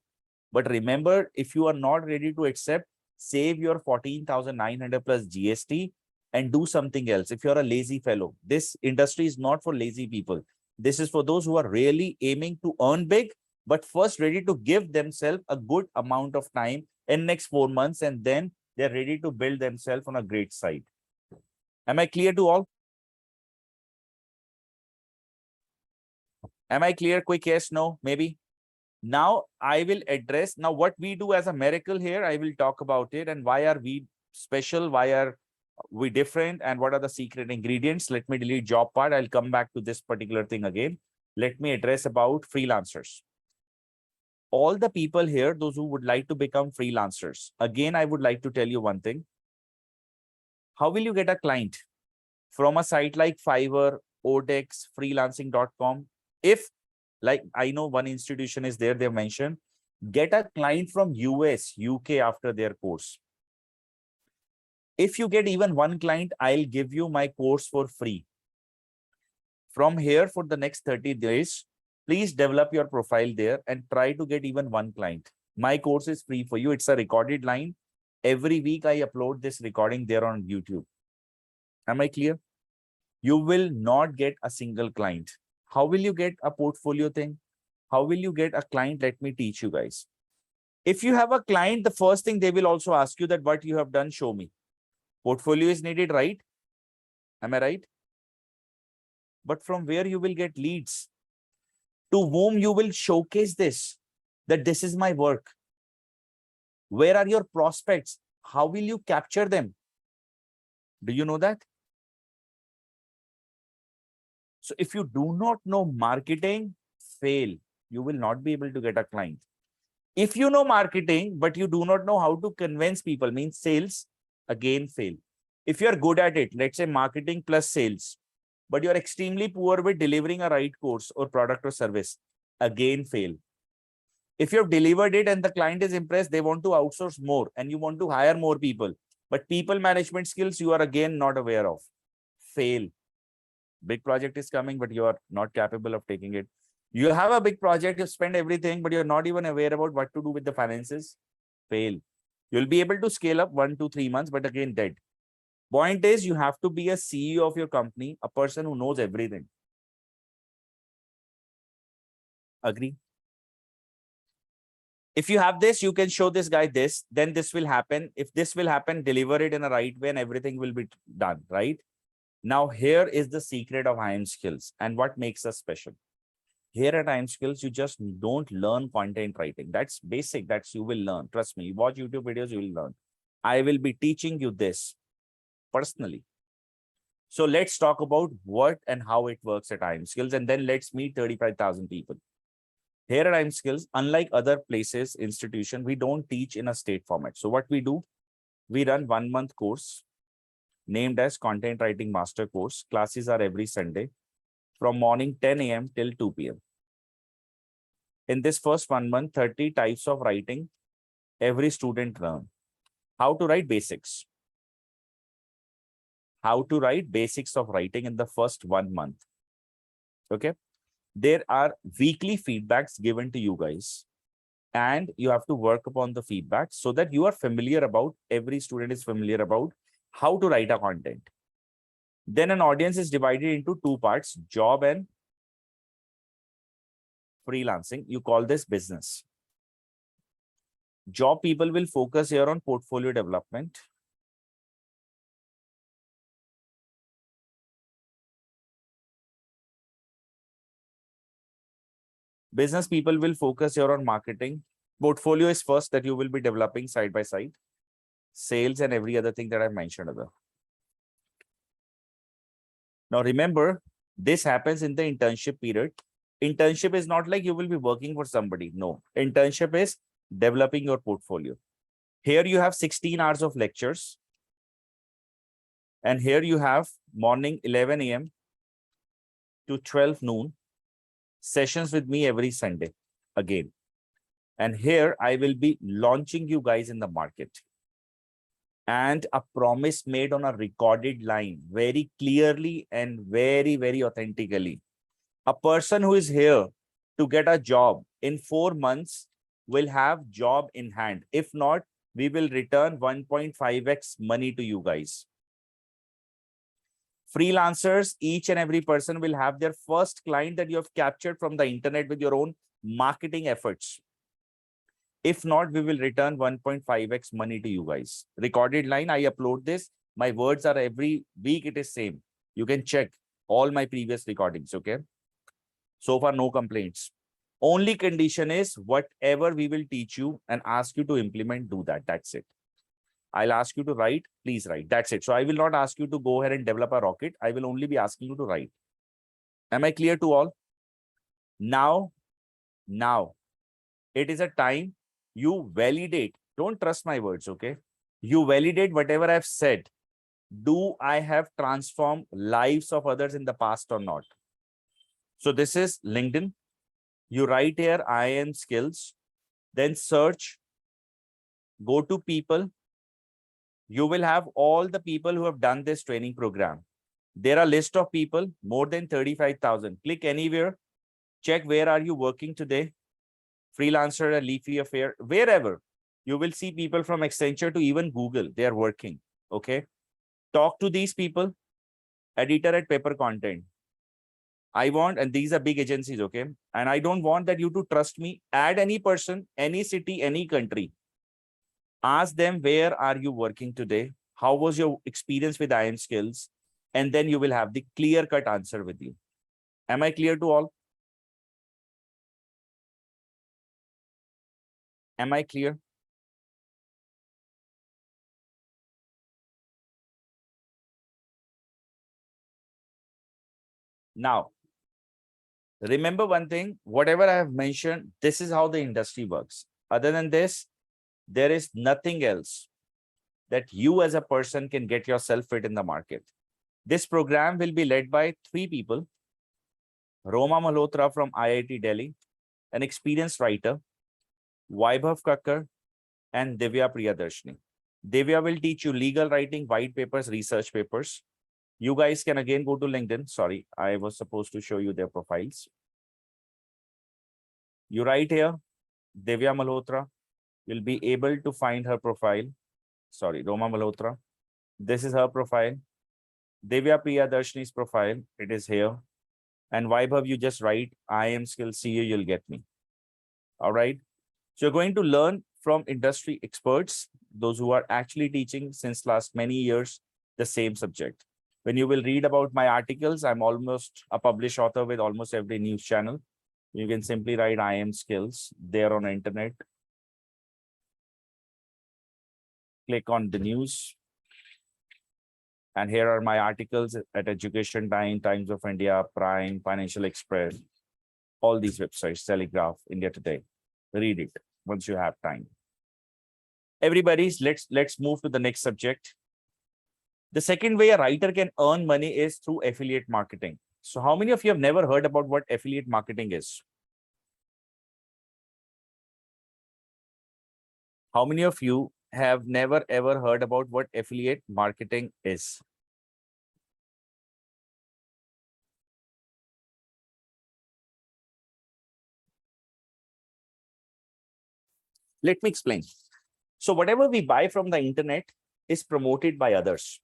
But remember, if you are not ready to accept, save your 14,900 plus GST and do something else. If you're a lazy fellow, this industry is not for lazy people. This is for those who are really aiming to earn big, but first ready to give themselves a good amount of time in next 4 months, and then they're ready to build themselves on a great site. Am I clear to all? Am I clear? Quick yes, no, maybe. Now I will address now what we do as a miracle here. I will talk about it and why are we special, why are we different, and what are the secret ingredients. Let me delete job part. I'll come back to this particular thing again. Let me address about freelancers. All the people here, those who would like to become freelancers, again, I would like to tell you one thing. How will you get a client from a site like Fiverr, Odex, freelancing.com? If, like, I know one institution is there, they mentioned, get a client from US, UK after their course. If you get even one client, I'll give you my course for free. From here, for the next 30 days, please develop your profile there and try to get even one client. My course is free for you. It's a recorded line. Every week, I upload this recording there on YouTube. Am I clear? You will not get a single client. How will you get a portfolio thing? How will you get a client? Let me teach you guys. If you have a client, the first thing they will also ask you that what you have done, show me. Portfolio is needed, right? Am I right? But from where you will get leads? To whom you will showcase this, that this is my work? Where are your prospects? How will you capture them? Do you know that? So if you do not know marketing, fail. You will not be able to get a client. If you know marketing, but you do not know how to convince people, means sales, again fail. If you're good at it, let's say marketing plus sales, but you're extremely poor with delivering a right course or product or service, again fail. If you've delivered it and the client is impressed, they want to outsource more and you want to hire more people, but people management skills you are again not aware of, fail. Big project is coming, but you are not capable of taking it. You have a big project, you spend everything, but you're not even aware about what to do with the finances, fail. You'll be able to scale up 1 to 3 months, but again dead. Point is, you have to be a CEO of your company, a person who knows everything. Agree? If you have this, you can show this guy this, then this will happen. If this will happen, deliver it in a right way and everything will be done, right? Now, here is the secret of iimskills and what makes us special. Here at iimskills, you just don't learn content writing. That's basic. That's you will learn. Trust me. You watch YouTube videos, you will learn. I will be teaching you this personally. So let's talk about what and how it works at iimskills, and then let's meet 35,000 people. Here at iimskills, unlike other places, institution, we don't teach in a state format. So what we do, we run 1 month course named as Content Writing Master Course. Classes are every Sunday from morning 10 a.m. till 2 p.m. In this first 1 month, 30 types of writing every student learn. How to write basics. How to write basics of writing in the first 1 month. Okay. There are weekly feedbacks given to you guys. and you have to work upon the feedback so that you are familiar about, every student is familiar about how to write a content. Then an audience is divided into two parts, job and freelancing. You call this business. Job people will focus here on portfolio development. Business people will focus here on marketing. Portfolio is first that you will be developing side by side. Sales and every other thing that I mentioned above. Now remember, this happens in the internship period. Internship is not like you will be working for somebody. No, internship is developing your portfolio. Here you have 16 hours of lectures. And here you have morning 11 a.m. to 12 noon sessions with me every Sunday again. And here I will be launching you guys in the market. And a promise made on a recorded line, very clearly and very, very authentically. A person who is here to get a job in 4 months will have job in hand. If not, we will return 1.5x money to you guys. Freelancers, each and every person will have their first client that you have captured from the internet with your own marketing efforts. If not, we will return 1.5x money to you guys. Recorded line, I upload this. My words are every week, it is same. You can check all my previous recordings, okay? So far, no complaints. Only condition is whatever we will teach you and ask you to implement, do that. That's it. I'll ask you to write, please write. That's it. So I will not ask you to go ahead and develop a rocket. I will only be asking you to write. Am I clear to all? Now, it is a time you validate. Don't trust my words, okay? You validate whatever I've said. Do I have transformed lives of others in the past or not? So this is LinkedIn. You write here IIM skills, then search, go to people. You will have all the people who have done this training program. There are a list of people, more than 35,000. Click anywhere, check where are you working today, freelancer, a leafy affair, wherever. You will see people from Accenture to even Google, they are working, okay? Talk to these people, editor at Paper Content. I want, and these are big agencies, okay? And I don't want that you to trust me. Add any person, any city, any country. Ask them, where are you working today? How was your experience with IIM skills? And then you will have the clear-cut answer with you. Am I clear to all? Am I clear? Now, remember one thing, whatever I have mentioned, this is how the industry works. Other than this, there is nothing else that you as a person can get yourself fit in the market. This program will be led by 3 people. Roma Malhotra from IIT Delhi, an experienced writer, Vaibhav Kakkar, and Divya Priyadarshini. Divya will teach you legal writing, white papers, research papers. You guys can again go to LinkedIn. Sorry, I was supposed to show you their profiles. You write here, Divya Malhotra. You'll be able to find her profile. Sorry, Roma Malhotra. This is her profile. Divya Priyadarshini's profile. It is here. And Vaibhav, you just write IIM skills, see you, you'll get me. All right. So you're going to learn from industry experts, those who are actually teaching since last many years, the same subject. When you will read about my articles, I'm almost a published author with almost every news channel. You can simply write IIM skills there on the internet. Click on the news. And here are my articles at Education Time, Times of India, Prime, Financial Express, all these websites, Telegraph, India Today. Read it once you have time. Everybody's, let's move to the next subject. The second way a writer can earn money is through affiliate marketing. So how many of you have never heard about what affiliate marketing is? How many of you have never ever heard about what affiliate marketing is? Let me explain. So whatever we buy from the internet is promoted by others.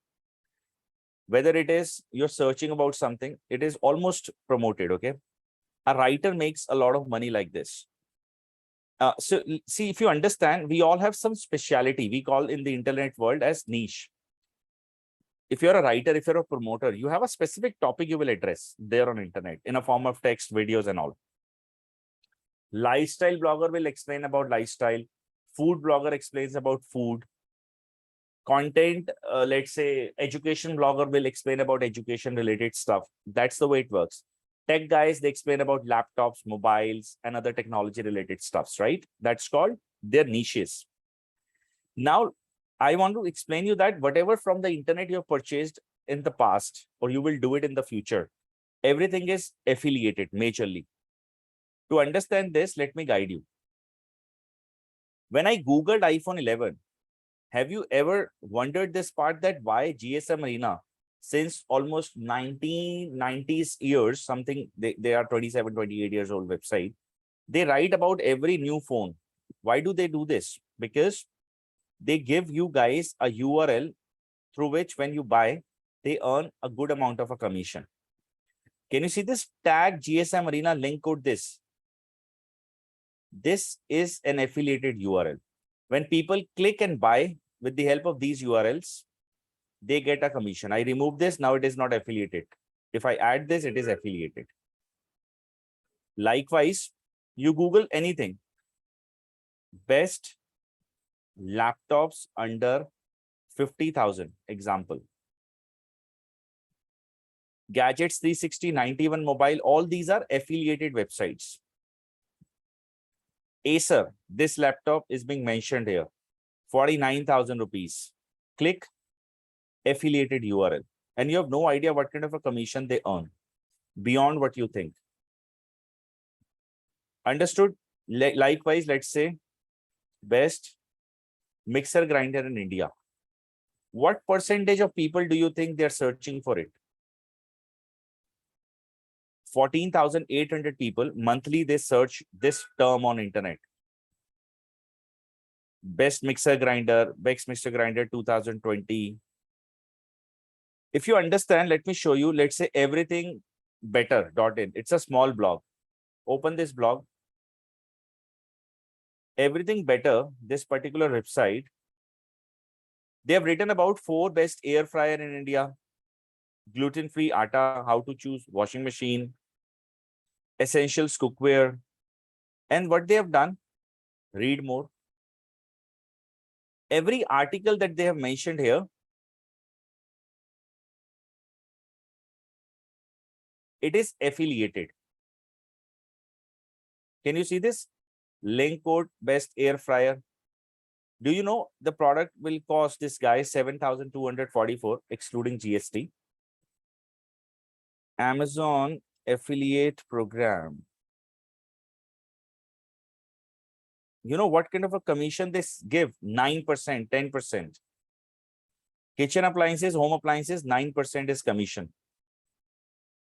Whether it is you're searching about something, it is almost promoted, okay? A writer makes a lot of money like this. So see, if you understand, we all have some speciality we call in the internet world as niche. If you're a writer, if you're a promoter, you have a specific topic you will address there on internet in a form of text, videos and all. Lifestyle blogger will explain about lifestyle. Food blogger explains about food. Content, let's say education blogger will explain about education related stuff. That's the way it works. Tech guys, they explain about laptops, mobiles, and other technology related stuffs, right? That's called their niches. Now, I want to explain you that whatever from the internet you have purchased in the past, or you will do it in the future, everything is affiliated majorly. To understand this, let me guide you. When I Googled iPhone 11, have you ever wondered this part that why GSM Arena, since almost 1990s years, something, they are 27, 28 years old website, they write about every new phone. Why do they do this? Because they give you guys a URL through which when you buy, they earn a good amount of a commission. Can you see this tag GSM Arena link code this? This is an affiliated URL. When people click and buy with the help of these URLs, they get a commission. I remove this, now it is not affiliated. If I add this, it is affiliated. Likewise, you Google anything. Best laptops under 50,000, example. Gadgets 360, 91 mobile, all these are affiliated websites. Acer, this laptop is being mentioned here, 49,000 rupees. Click affiliated URL. And you have no idea what kind of a commission they earn beyond what you think. Understood? Likewise, let's say best mixer grinder in India. What percentage of people do you think they're searching for it? 14,800 people monthly, they search this term on internet. Best mixer grinder 2020. If you understand, let me show you. Let's say everything better.in. It's a small blog. Open this blog. Everything better, this particular website, they have written about 4 best air fryer in India, gluten-free atta, how to choose washing machine, essentials cookware. And what they have done, read more. Every article that they have mentioned here, it is affiliated. Can you see this? Link code best air fryer. Do you know the product will cost this guy 7,244 excluding GST? Amazon affiliate program. You know what kind of a commission they give? 9%, 10%. Kitchen appliances, home appliances, 9% is commission.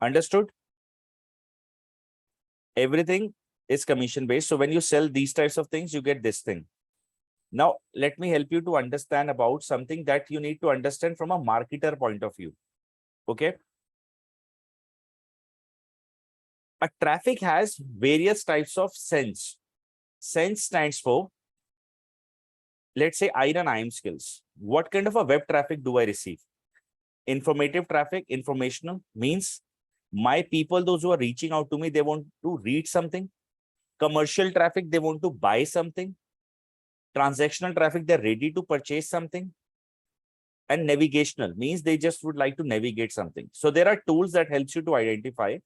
Understood? Everything is commission based. So when you sell these types of things, you get this thing. Now, let me help you to understand about something that you need to understand from a marketer point of view. Okay. A traffic has various types of sense. Sense stands for, let's say I run IM Skills. What kind of a web traffic do I receive? Informative traffic, informational means my people, those who are reaching out to me, they want to read something. Commercial traffic, they want to buy something. Transactional traffic, they're ready to purchase something. And navigational means they just would like to navigate something. So there are tools that helps you to identify.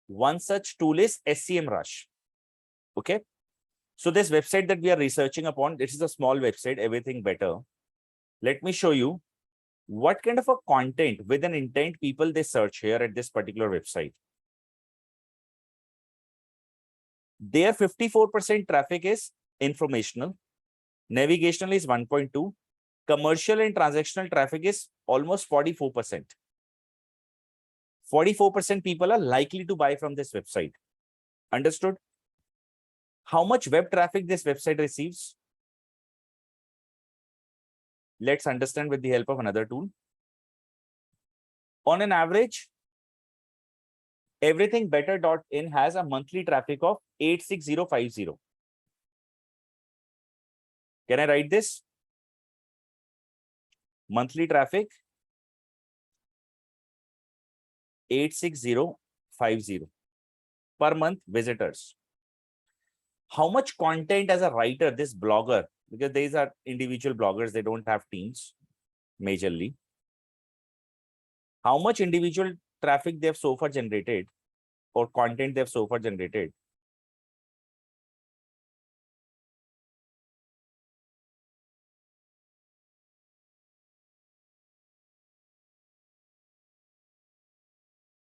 One such tool is SEMrush. Okay. So this website that we are researching upon, this is a small website, everything better. Let me show you what kind of a content with an intent people they search here at this particular website. Their 54% traffic is informational. Navigational is 1.2. Commercial and transactional traffic is almost 44%. 44% people are likely to buy from this website. Understood? How much web traffic this website receives? Let's understand with the help of another tool. On an average, everythingbetter.in has a monthly traffic of 86050. Can I write this? Monthly traffic 86050 per month visitors. How much content as a writer, this blogger, because these are individual bloggers, they don't have teams majorly. How much individual traffic they've so far generated or content they've so far generated?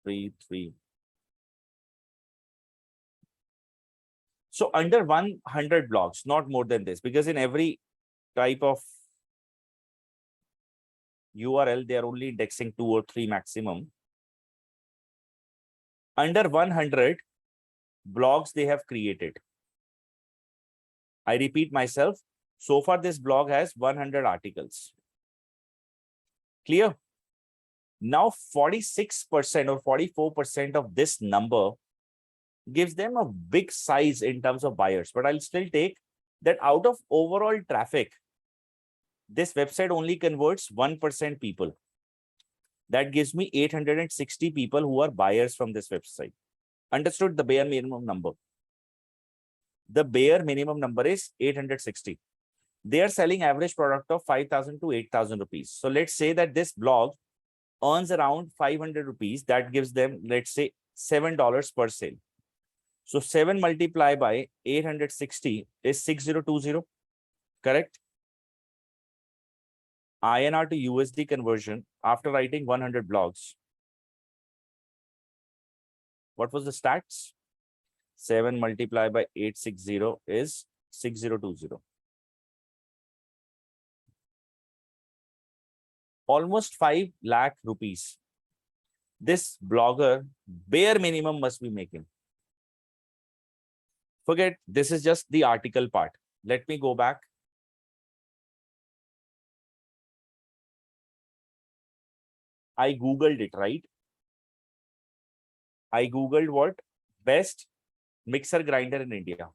Three. So under 100 blogs, not more than this, because in every type of URL, they are only indexing 2 or 3 maximum. Under 100 blogs they have created. I repeat myself. So far, this blog has 100 articles. Clear? Now, 46% or 44% of this number gives them a big size in terms of buyers. But I'll still take that out of overall traffic, this website only converts 1% people. That gives me 860 people who are buyers from this website. Understood the bare minimum number? The bare minimum number is 860. They are selling average product of 5,000 to 8,000 rupees. So let's say that this blog earns around 500 rupees. That gives them, let's say, $7 per sale. So 7 multiplied by 860 is 6020. Correct? INR to USD conversion after writing 100 blogs. What was the stats? 7 multiplied by 860 is 6020. Almost 5 lakh rupees. This blogger bare minimum must be making. Forget, this is just the article part. Let me go back. I Googled it, right? I Googled what? Best mixer grinder in India.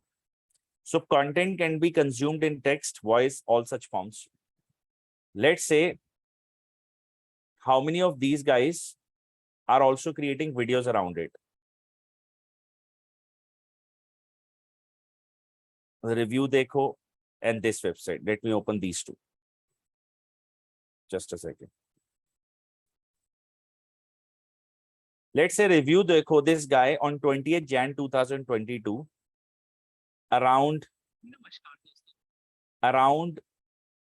So content can be consumed in text, voice, all such forms. Let's say how many of these guys are also creating videos around it. Review Dekho and this website. Let me open these two. Just a second. Let's say Review Dekho, this guy on 20th Jan 2022, around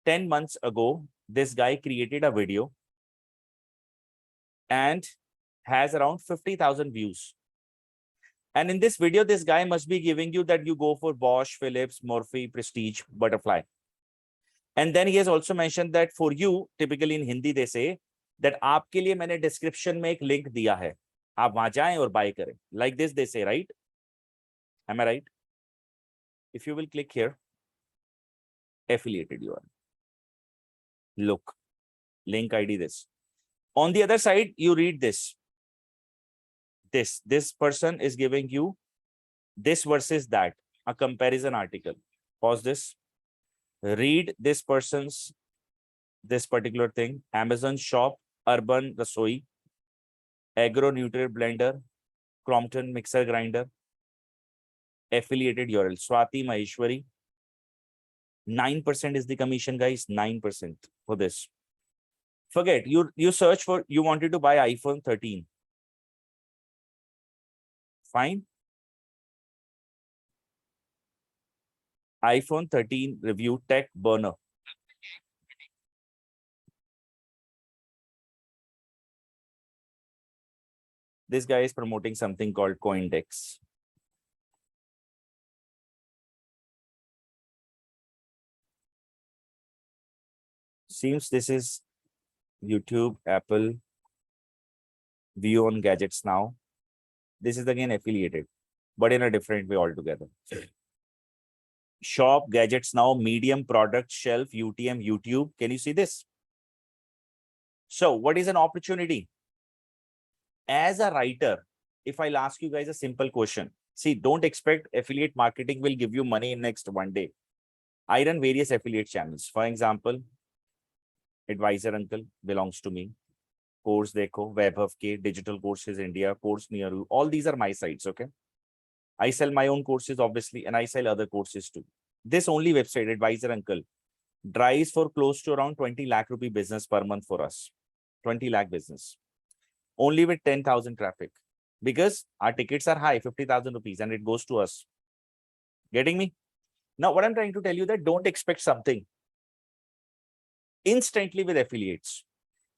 10 months ago, this guy created a video and has around 50,000 views. And in this video, this guy must be giving you that you go for Bosch, Philips, Morphe, Prestige, Butterfly. And then he has also mentioned that for you, typically in Hindi, they say that आपके लिए मैंने description में एक link दिया है. आप वहां जाएं और buy करें. Like this, they say, right? Am I right? If you will click here, affiliated URL. Look, link ID this. On the other side, you read this. This person is giving you this versus that, a comparison article. Pause this. Read this person's, this particular thing. Amazon shop, Urban Rasoi, Agro Nutrient Blender, Crompton Mixer Grinder, affiliated URL, Swati Maheshwari. 9% is the commission, guys. 9% for this. Forget, you search for, you wanted to buy iPhone 13. Fine. iPhone 13 review tech burner. This guy is promoting something called Coindex. Seems this is YouTube, Apple, view on gadgets now. This is again affiliated, but in a different way altogether. Shop, gadgets now, medium, product, shelf, UTM, YouTube. Can you see this? So what is an opportunity? As a writer, if I'll ask you guys a simple question, see, don't expect affiliate marketing will give you money in next one day. I run various affiliate channels. For example, Advisor Uncle belongs to me. Course Dekho, Webhub K, Digital Courses India, Course Near You. All these are my sites, okay? I sell my own courses, obviously, and I sell other courses too. This only website, Advisor Uncle, drives for close to around 20 lakh rupee business per month for us. 20 lakh business. Only with 10,000 traffic. Because our tickets are high, 50,000 rupees, and it goes to us. Getting me? Now, what I'm trying to tell you that don't expect something instantly with affiliates.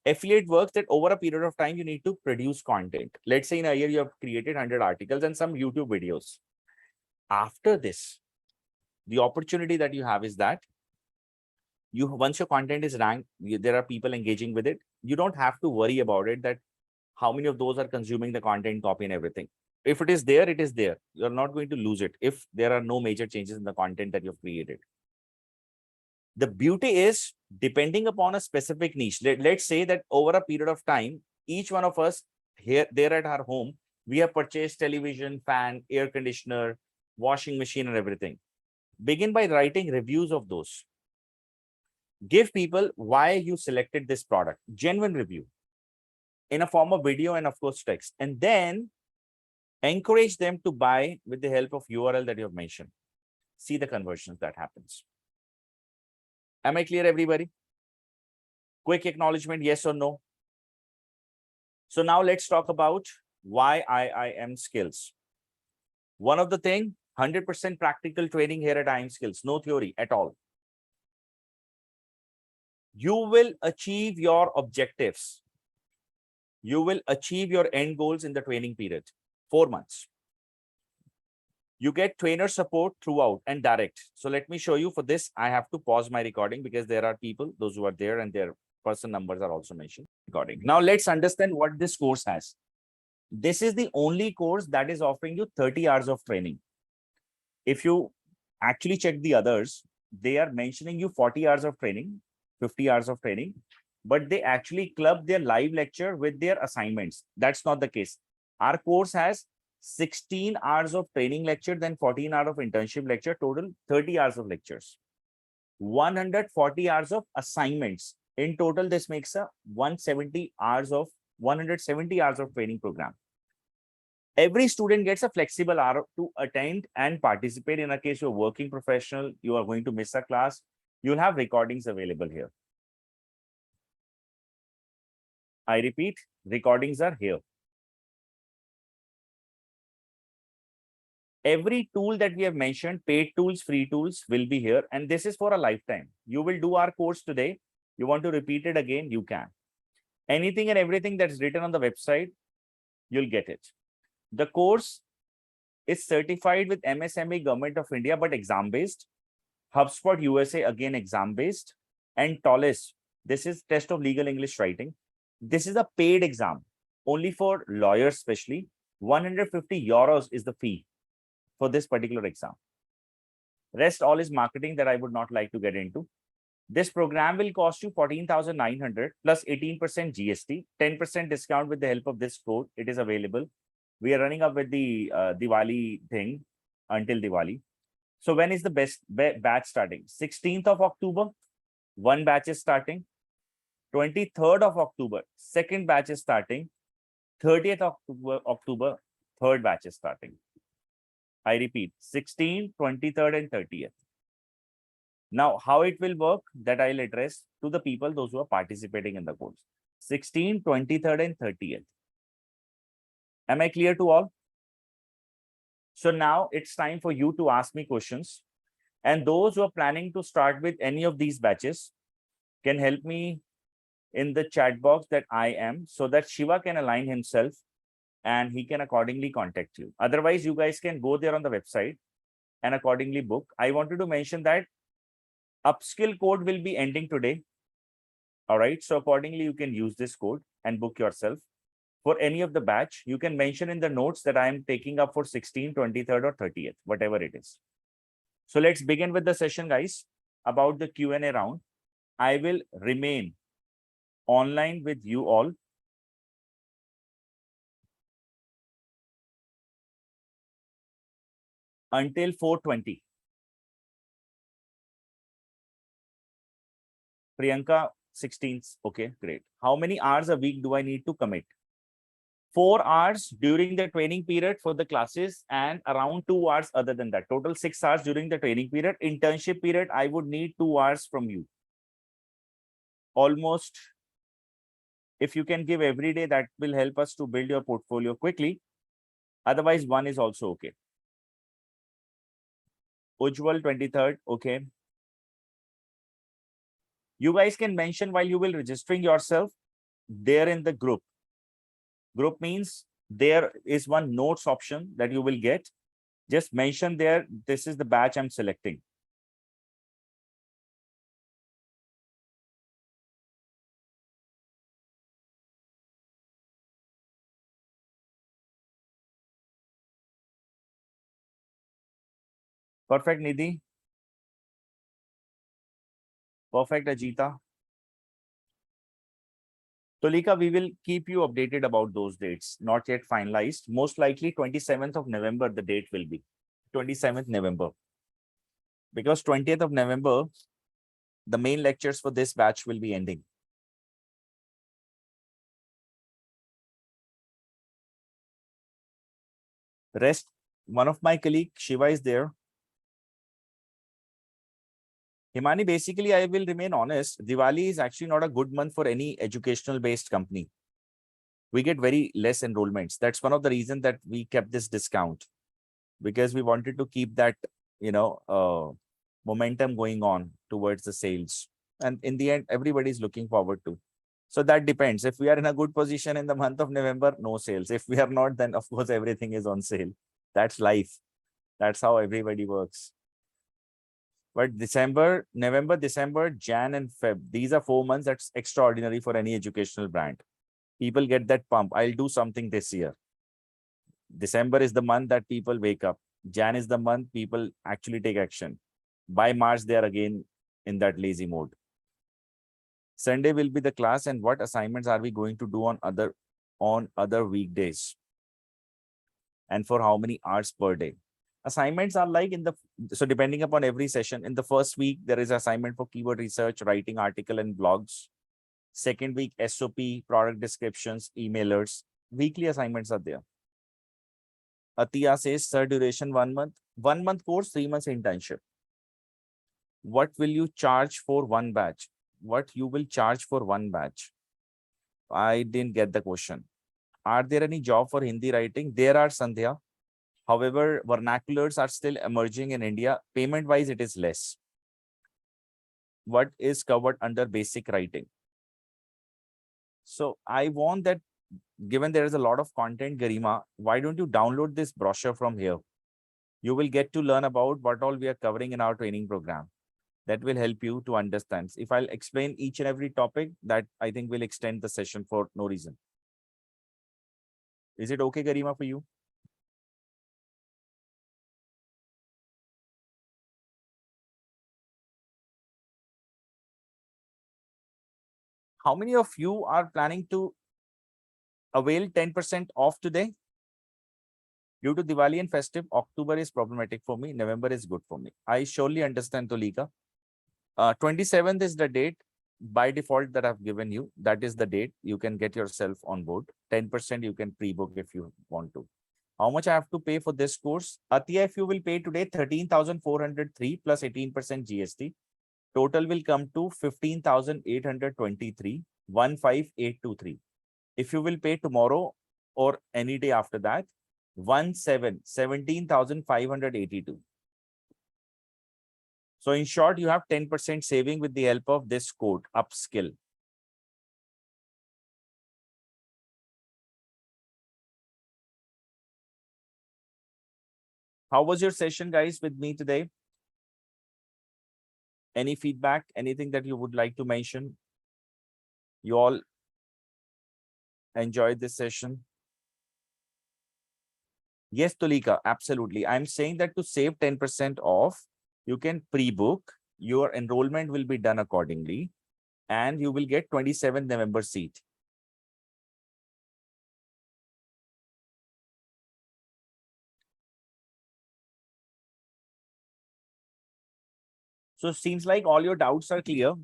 Affiliate works that over a period of time, you need to produce content. Let's say in a year, you have created 100 articles and some YouTube videos. After this, the opportunity that you have is that once your content is ranked, there are people engaging with it. You don't have to worry about it, that how many of those are consuming the content, copy and everything. If it is there, it is there. You're not going to lose it if there are no major changes in the content that you've created. The beauty is, depending upon a specific niche, let's say that over a period of time, each one of us there at our home, we have purchased television, fan, air conditioner, washing machine and everything. Begin by writing reviews of those. Give people why you selected this product, genuine review in a form of video and of course text, and then encourage them to buy with the help of URL that you have mentioned. See the conversions that happens. Am I clear, everybody? Quick acknowledgement, yes or no? So now let's talk about why IIM Skills. One of the thing, 100% practical training here at IIM Skills, no theory at all. You will achieve your objectives. You will achieve your end goals in the training period, 4 months. You get trainer support throughout and direct. So let me show you. For this, I have to pause my recording because there are people, those who are there, and their person numbers are also mentioned. Recording. Now let's understand what this course has. This is the only course that is offering you 30 hours of training. If you actually check the others, they are mentioning you 40 hours of training, 50 hours of training, but they actually club their live lecture with their assignments. That's not the case. Our course has 16 hours of training lecture, then 14 hours of internship lecture, total 30 hours of lectures, 140 hours of assignments. In total, this makes a 170 hours of training program. Every student gets a flexible hour to attend and participate. In a case you're working professional, you are going to miss a class, you'll have recordings available here. I repeat, recordings are here. Every tool that we have mentioned, paid tools, free tools, will be here. And this is for a lifetime. You will do our course today. You want to repeat it again, you can. Anything and everything that's written on the website, you'll get it. The course is certified with MSME Government of India, but exam-based. HubSpot USA, again exam-based. And TOLES, this is test of legal English writing. This is a paid exam, only for lawyers especially. 150 euros is the fee for this particular exam. Rest all is marketing that I would not like to get into. This program will cost you 14,900 plus 18% GST, 10% discount with the help of this code. It is available. We are running up with the Diwali thing until Diwali. So when is the best batch starting? 16th of October, one batch is starting. 23rd of October, second batch is starting. 30th of October, third batch is starting. I repeat, 16th, 23rd, and 30th. Now, how it will work, that I'll address to the people, those who are participating in the course. 16th, 23rd, and 30th. Am I clear to all? So now it's time for you to ask me questions. And those who are planning to start with any of these batches can help me in the chat box that I am, so that Shiva can align himself and he can accordingly contact you. Otherwise, you guys can go there on the website and accordingly book. I wanted to mention that upskill code will be ending today. All right. So accordingly, you can use this code and book yourself for any of the batch. You can mention in the notes that I am taking up for 16th, 23rd, or 30th, whatever it is. So let's begin with the session, guys. About the Q&A round, I will remain online with you all until 4:20. Priyanka, 16th. Okay, great. How many hours a week do I need to commit? 4 hours during the training period for the classes and around 2 hours other than that. Total 6 hours during the training period. Internship period, I would need 2 hours from you. Almost, if you can give every day, that will help us to build your portfolio quickly. Otherwise, one is also okay. Ujjwal, 23rd. Okay. You guys can mention while you will registering yourself there in the group. Group means there is one notes option that you will get. Just mention there, this is the batch I'm selecting. Perfect, Nidhi. Perfect, Ajita. Tolika, we will keep you updated about those dates. Not yet finalized. Most likely 27th of November, the date will be. 27th November. Because 20th of November, the main lectures for this batch will be ending. Rest, one of my colleague, Shiva, is there. Himani, basically, I will remain honest. Diwali is actually not a good month for any educational-based company. We get very less enrollments. That's one of the reasons that we kept this discount, because we wanted to keep that, momentum going on towards the sales. And in the end, everybody is looking forward to. So that depends. If we are in a good position in the month of November, no sales. If we are not, then of course, everything is on sale. That's life. That's how everybody works. But December, November, December, Jan, and Feb, these are 4 months. That's extraordinary for any educational brand. People get that pump. I'll do something this year. December is the month that people wake up. Jan is the month people actually take action. By March, they are again in that lazy mode. Sunday will be the class, and what assignments are we going to do on other weekdays? And for how many hours per day? Assignments are like so depending upon every session, in the first week, there is assignment for keyword research, writing article and blogs. Second week, SOP, product descriptions, emailers. Weekly assignments are there. Atiya says, sir, duration 1 month. 1 month course, 3 months internship. What will you charge for one batch? What you will charge for one batch? I didn't get the question. Are there any job for Hindi writing? There are, Sandhya. However, vernaculars are still emerging in India. Payment-wise, it is less. What is covered under basic writing? So I want that, given there is a lot of content, Garima, why don't you download this brochure from here? You will get to learn about what all we are covering in our training program. That will help you to understand. If I'll explain each and every topic, that I think will extend the session for no reason. Is it okay, Garima, for you? How many of you are planning to avail 10% off today? Due to Diwali and festive, October is problematic for me. November is good for me. I surely understand, Tolika. 27th is the date by default that I've given you. That is the date you can get yourself on board. 10% you can pre-book if you want to. How much I have to pay for this course? Atiya, if you will pay today 13,403 plus 18% GST, total will come to 15,823, 15,823. If you will pay tomorrow or any day after that, 17,582. So in short, you have 10% saving with the help of this code, upskill. How was your session, guys, with me today? Any feedback, anything that you would like to mention? You all enjoyed this session? Yes, Tulika, absolutely. I'm saying that to save 10% off, you can pre-book. Your enrollment will be done accordingly, and you will get 27th November seat. So it seems like all your doubts are clear.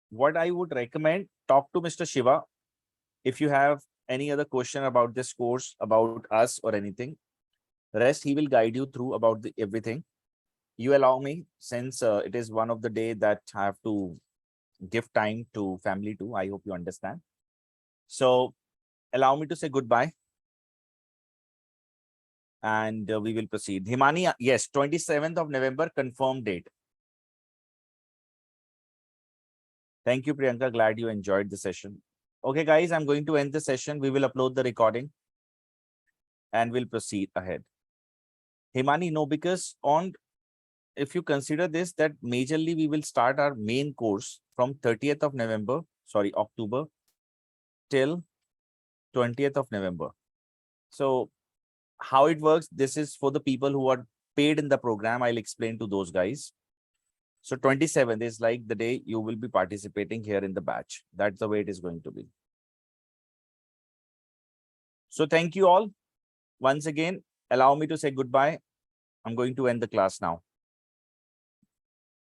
What I would recommend, talk to Mr. Shiva. If you have any other question about this course, about us or anything, rest he will guide you through about everything. You allow me, since it is one of the day that I have to give time to family too. I hope you understand. So allow me to say goodbye. And we will proceed. Himani, yes, 27th of November, confirmed date. Thank you, Priyanka. Glad you enjoyed the session. Okay, guys, I'm going to end the session. We will upload the recording and we'll proceed ahead. Himani, no, because if you consider this, that majorly we will start our main course from 30th of November, sorry, October till 20th of November. So how it works, this is for the people who are paid in the program. I'll explain to those guys. So 27th is like the day you will be participating here in the batch. That's the way it is going to be. So thank you all. Once again, allow me to say goodbye. I'm going to end the class now.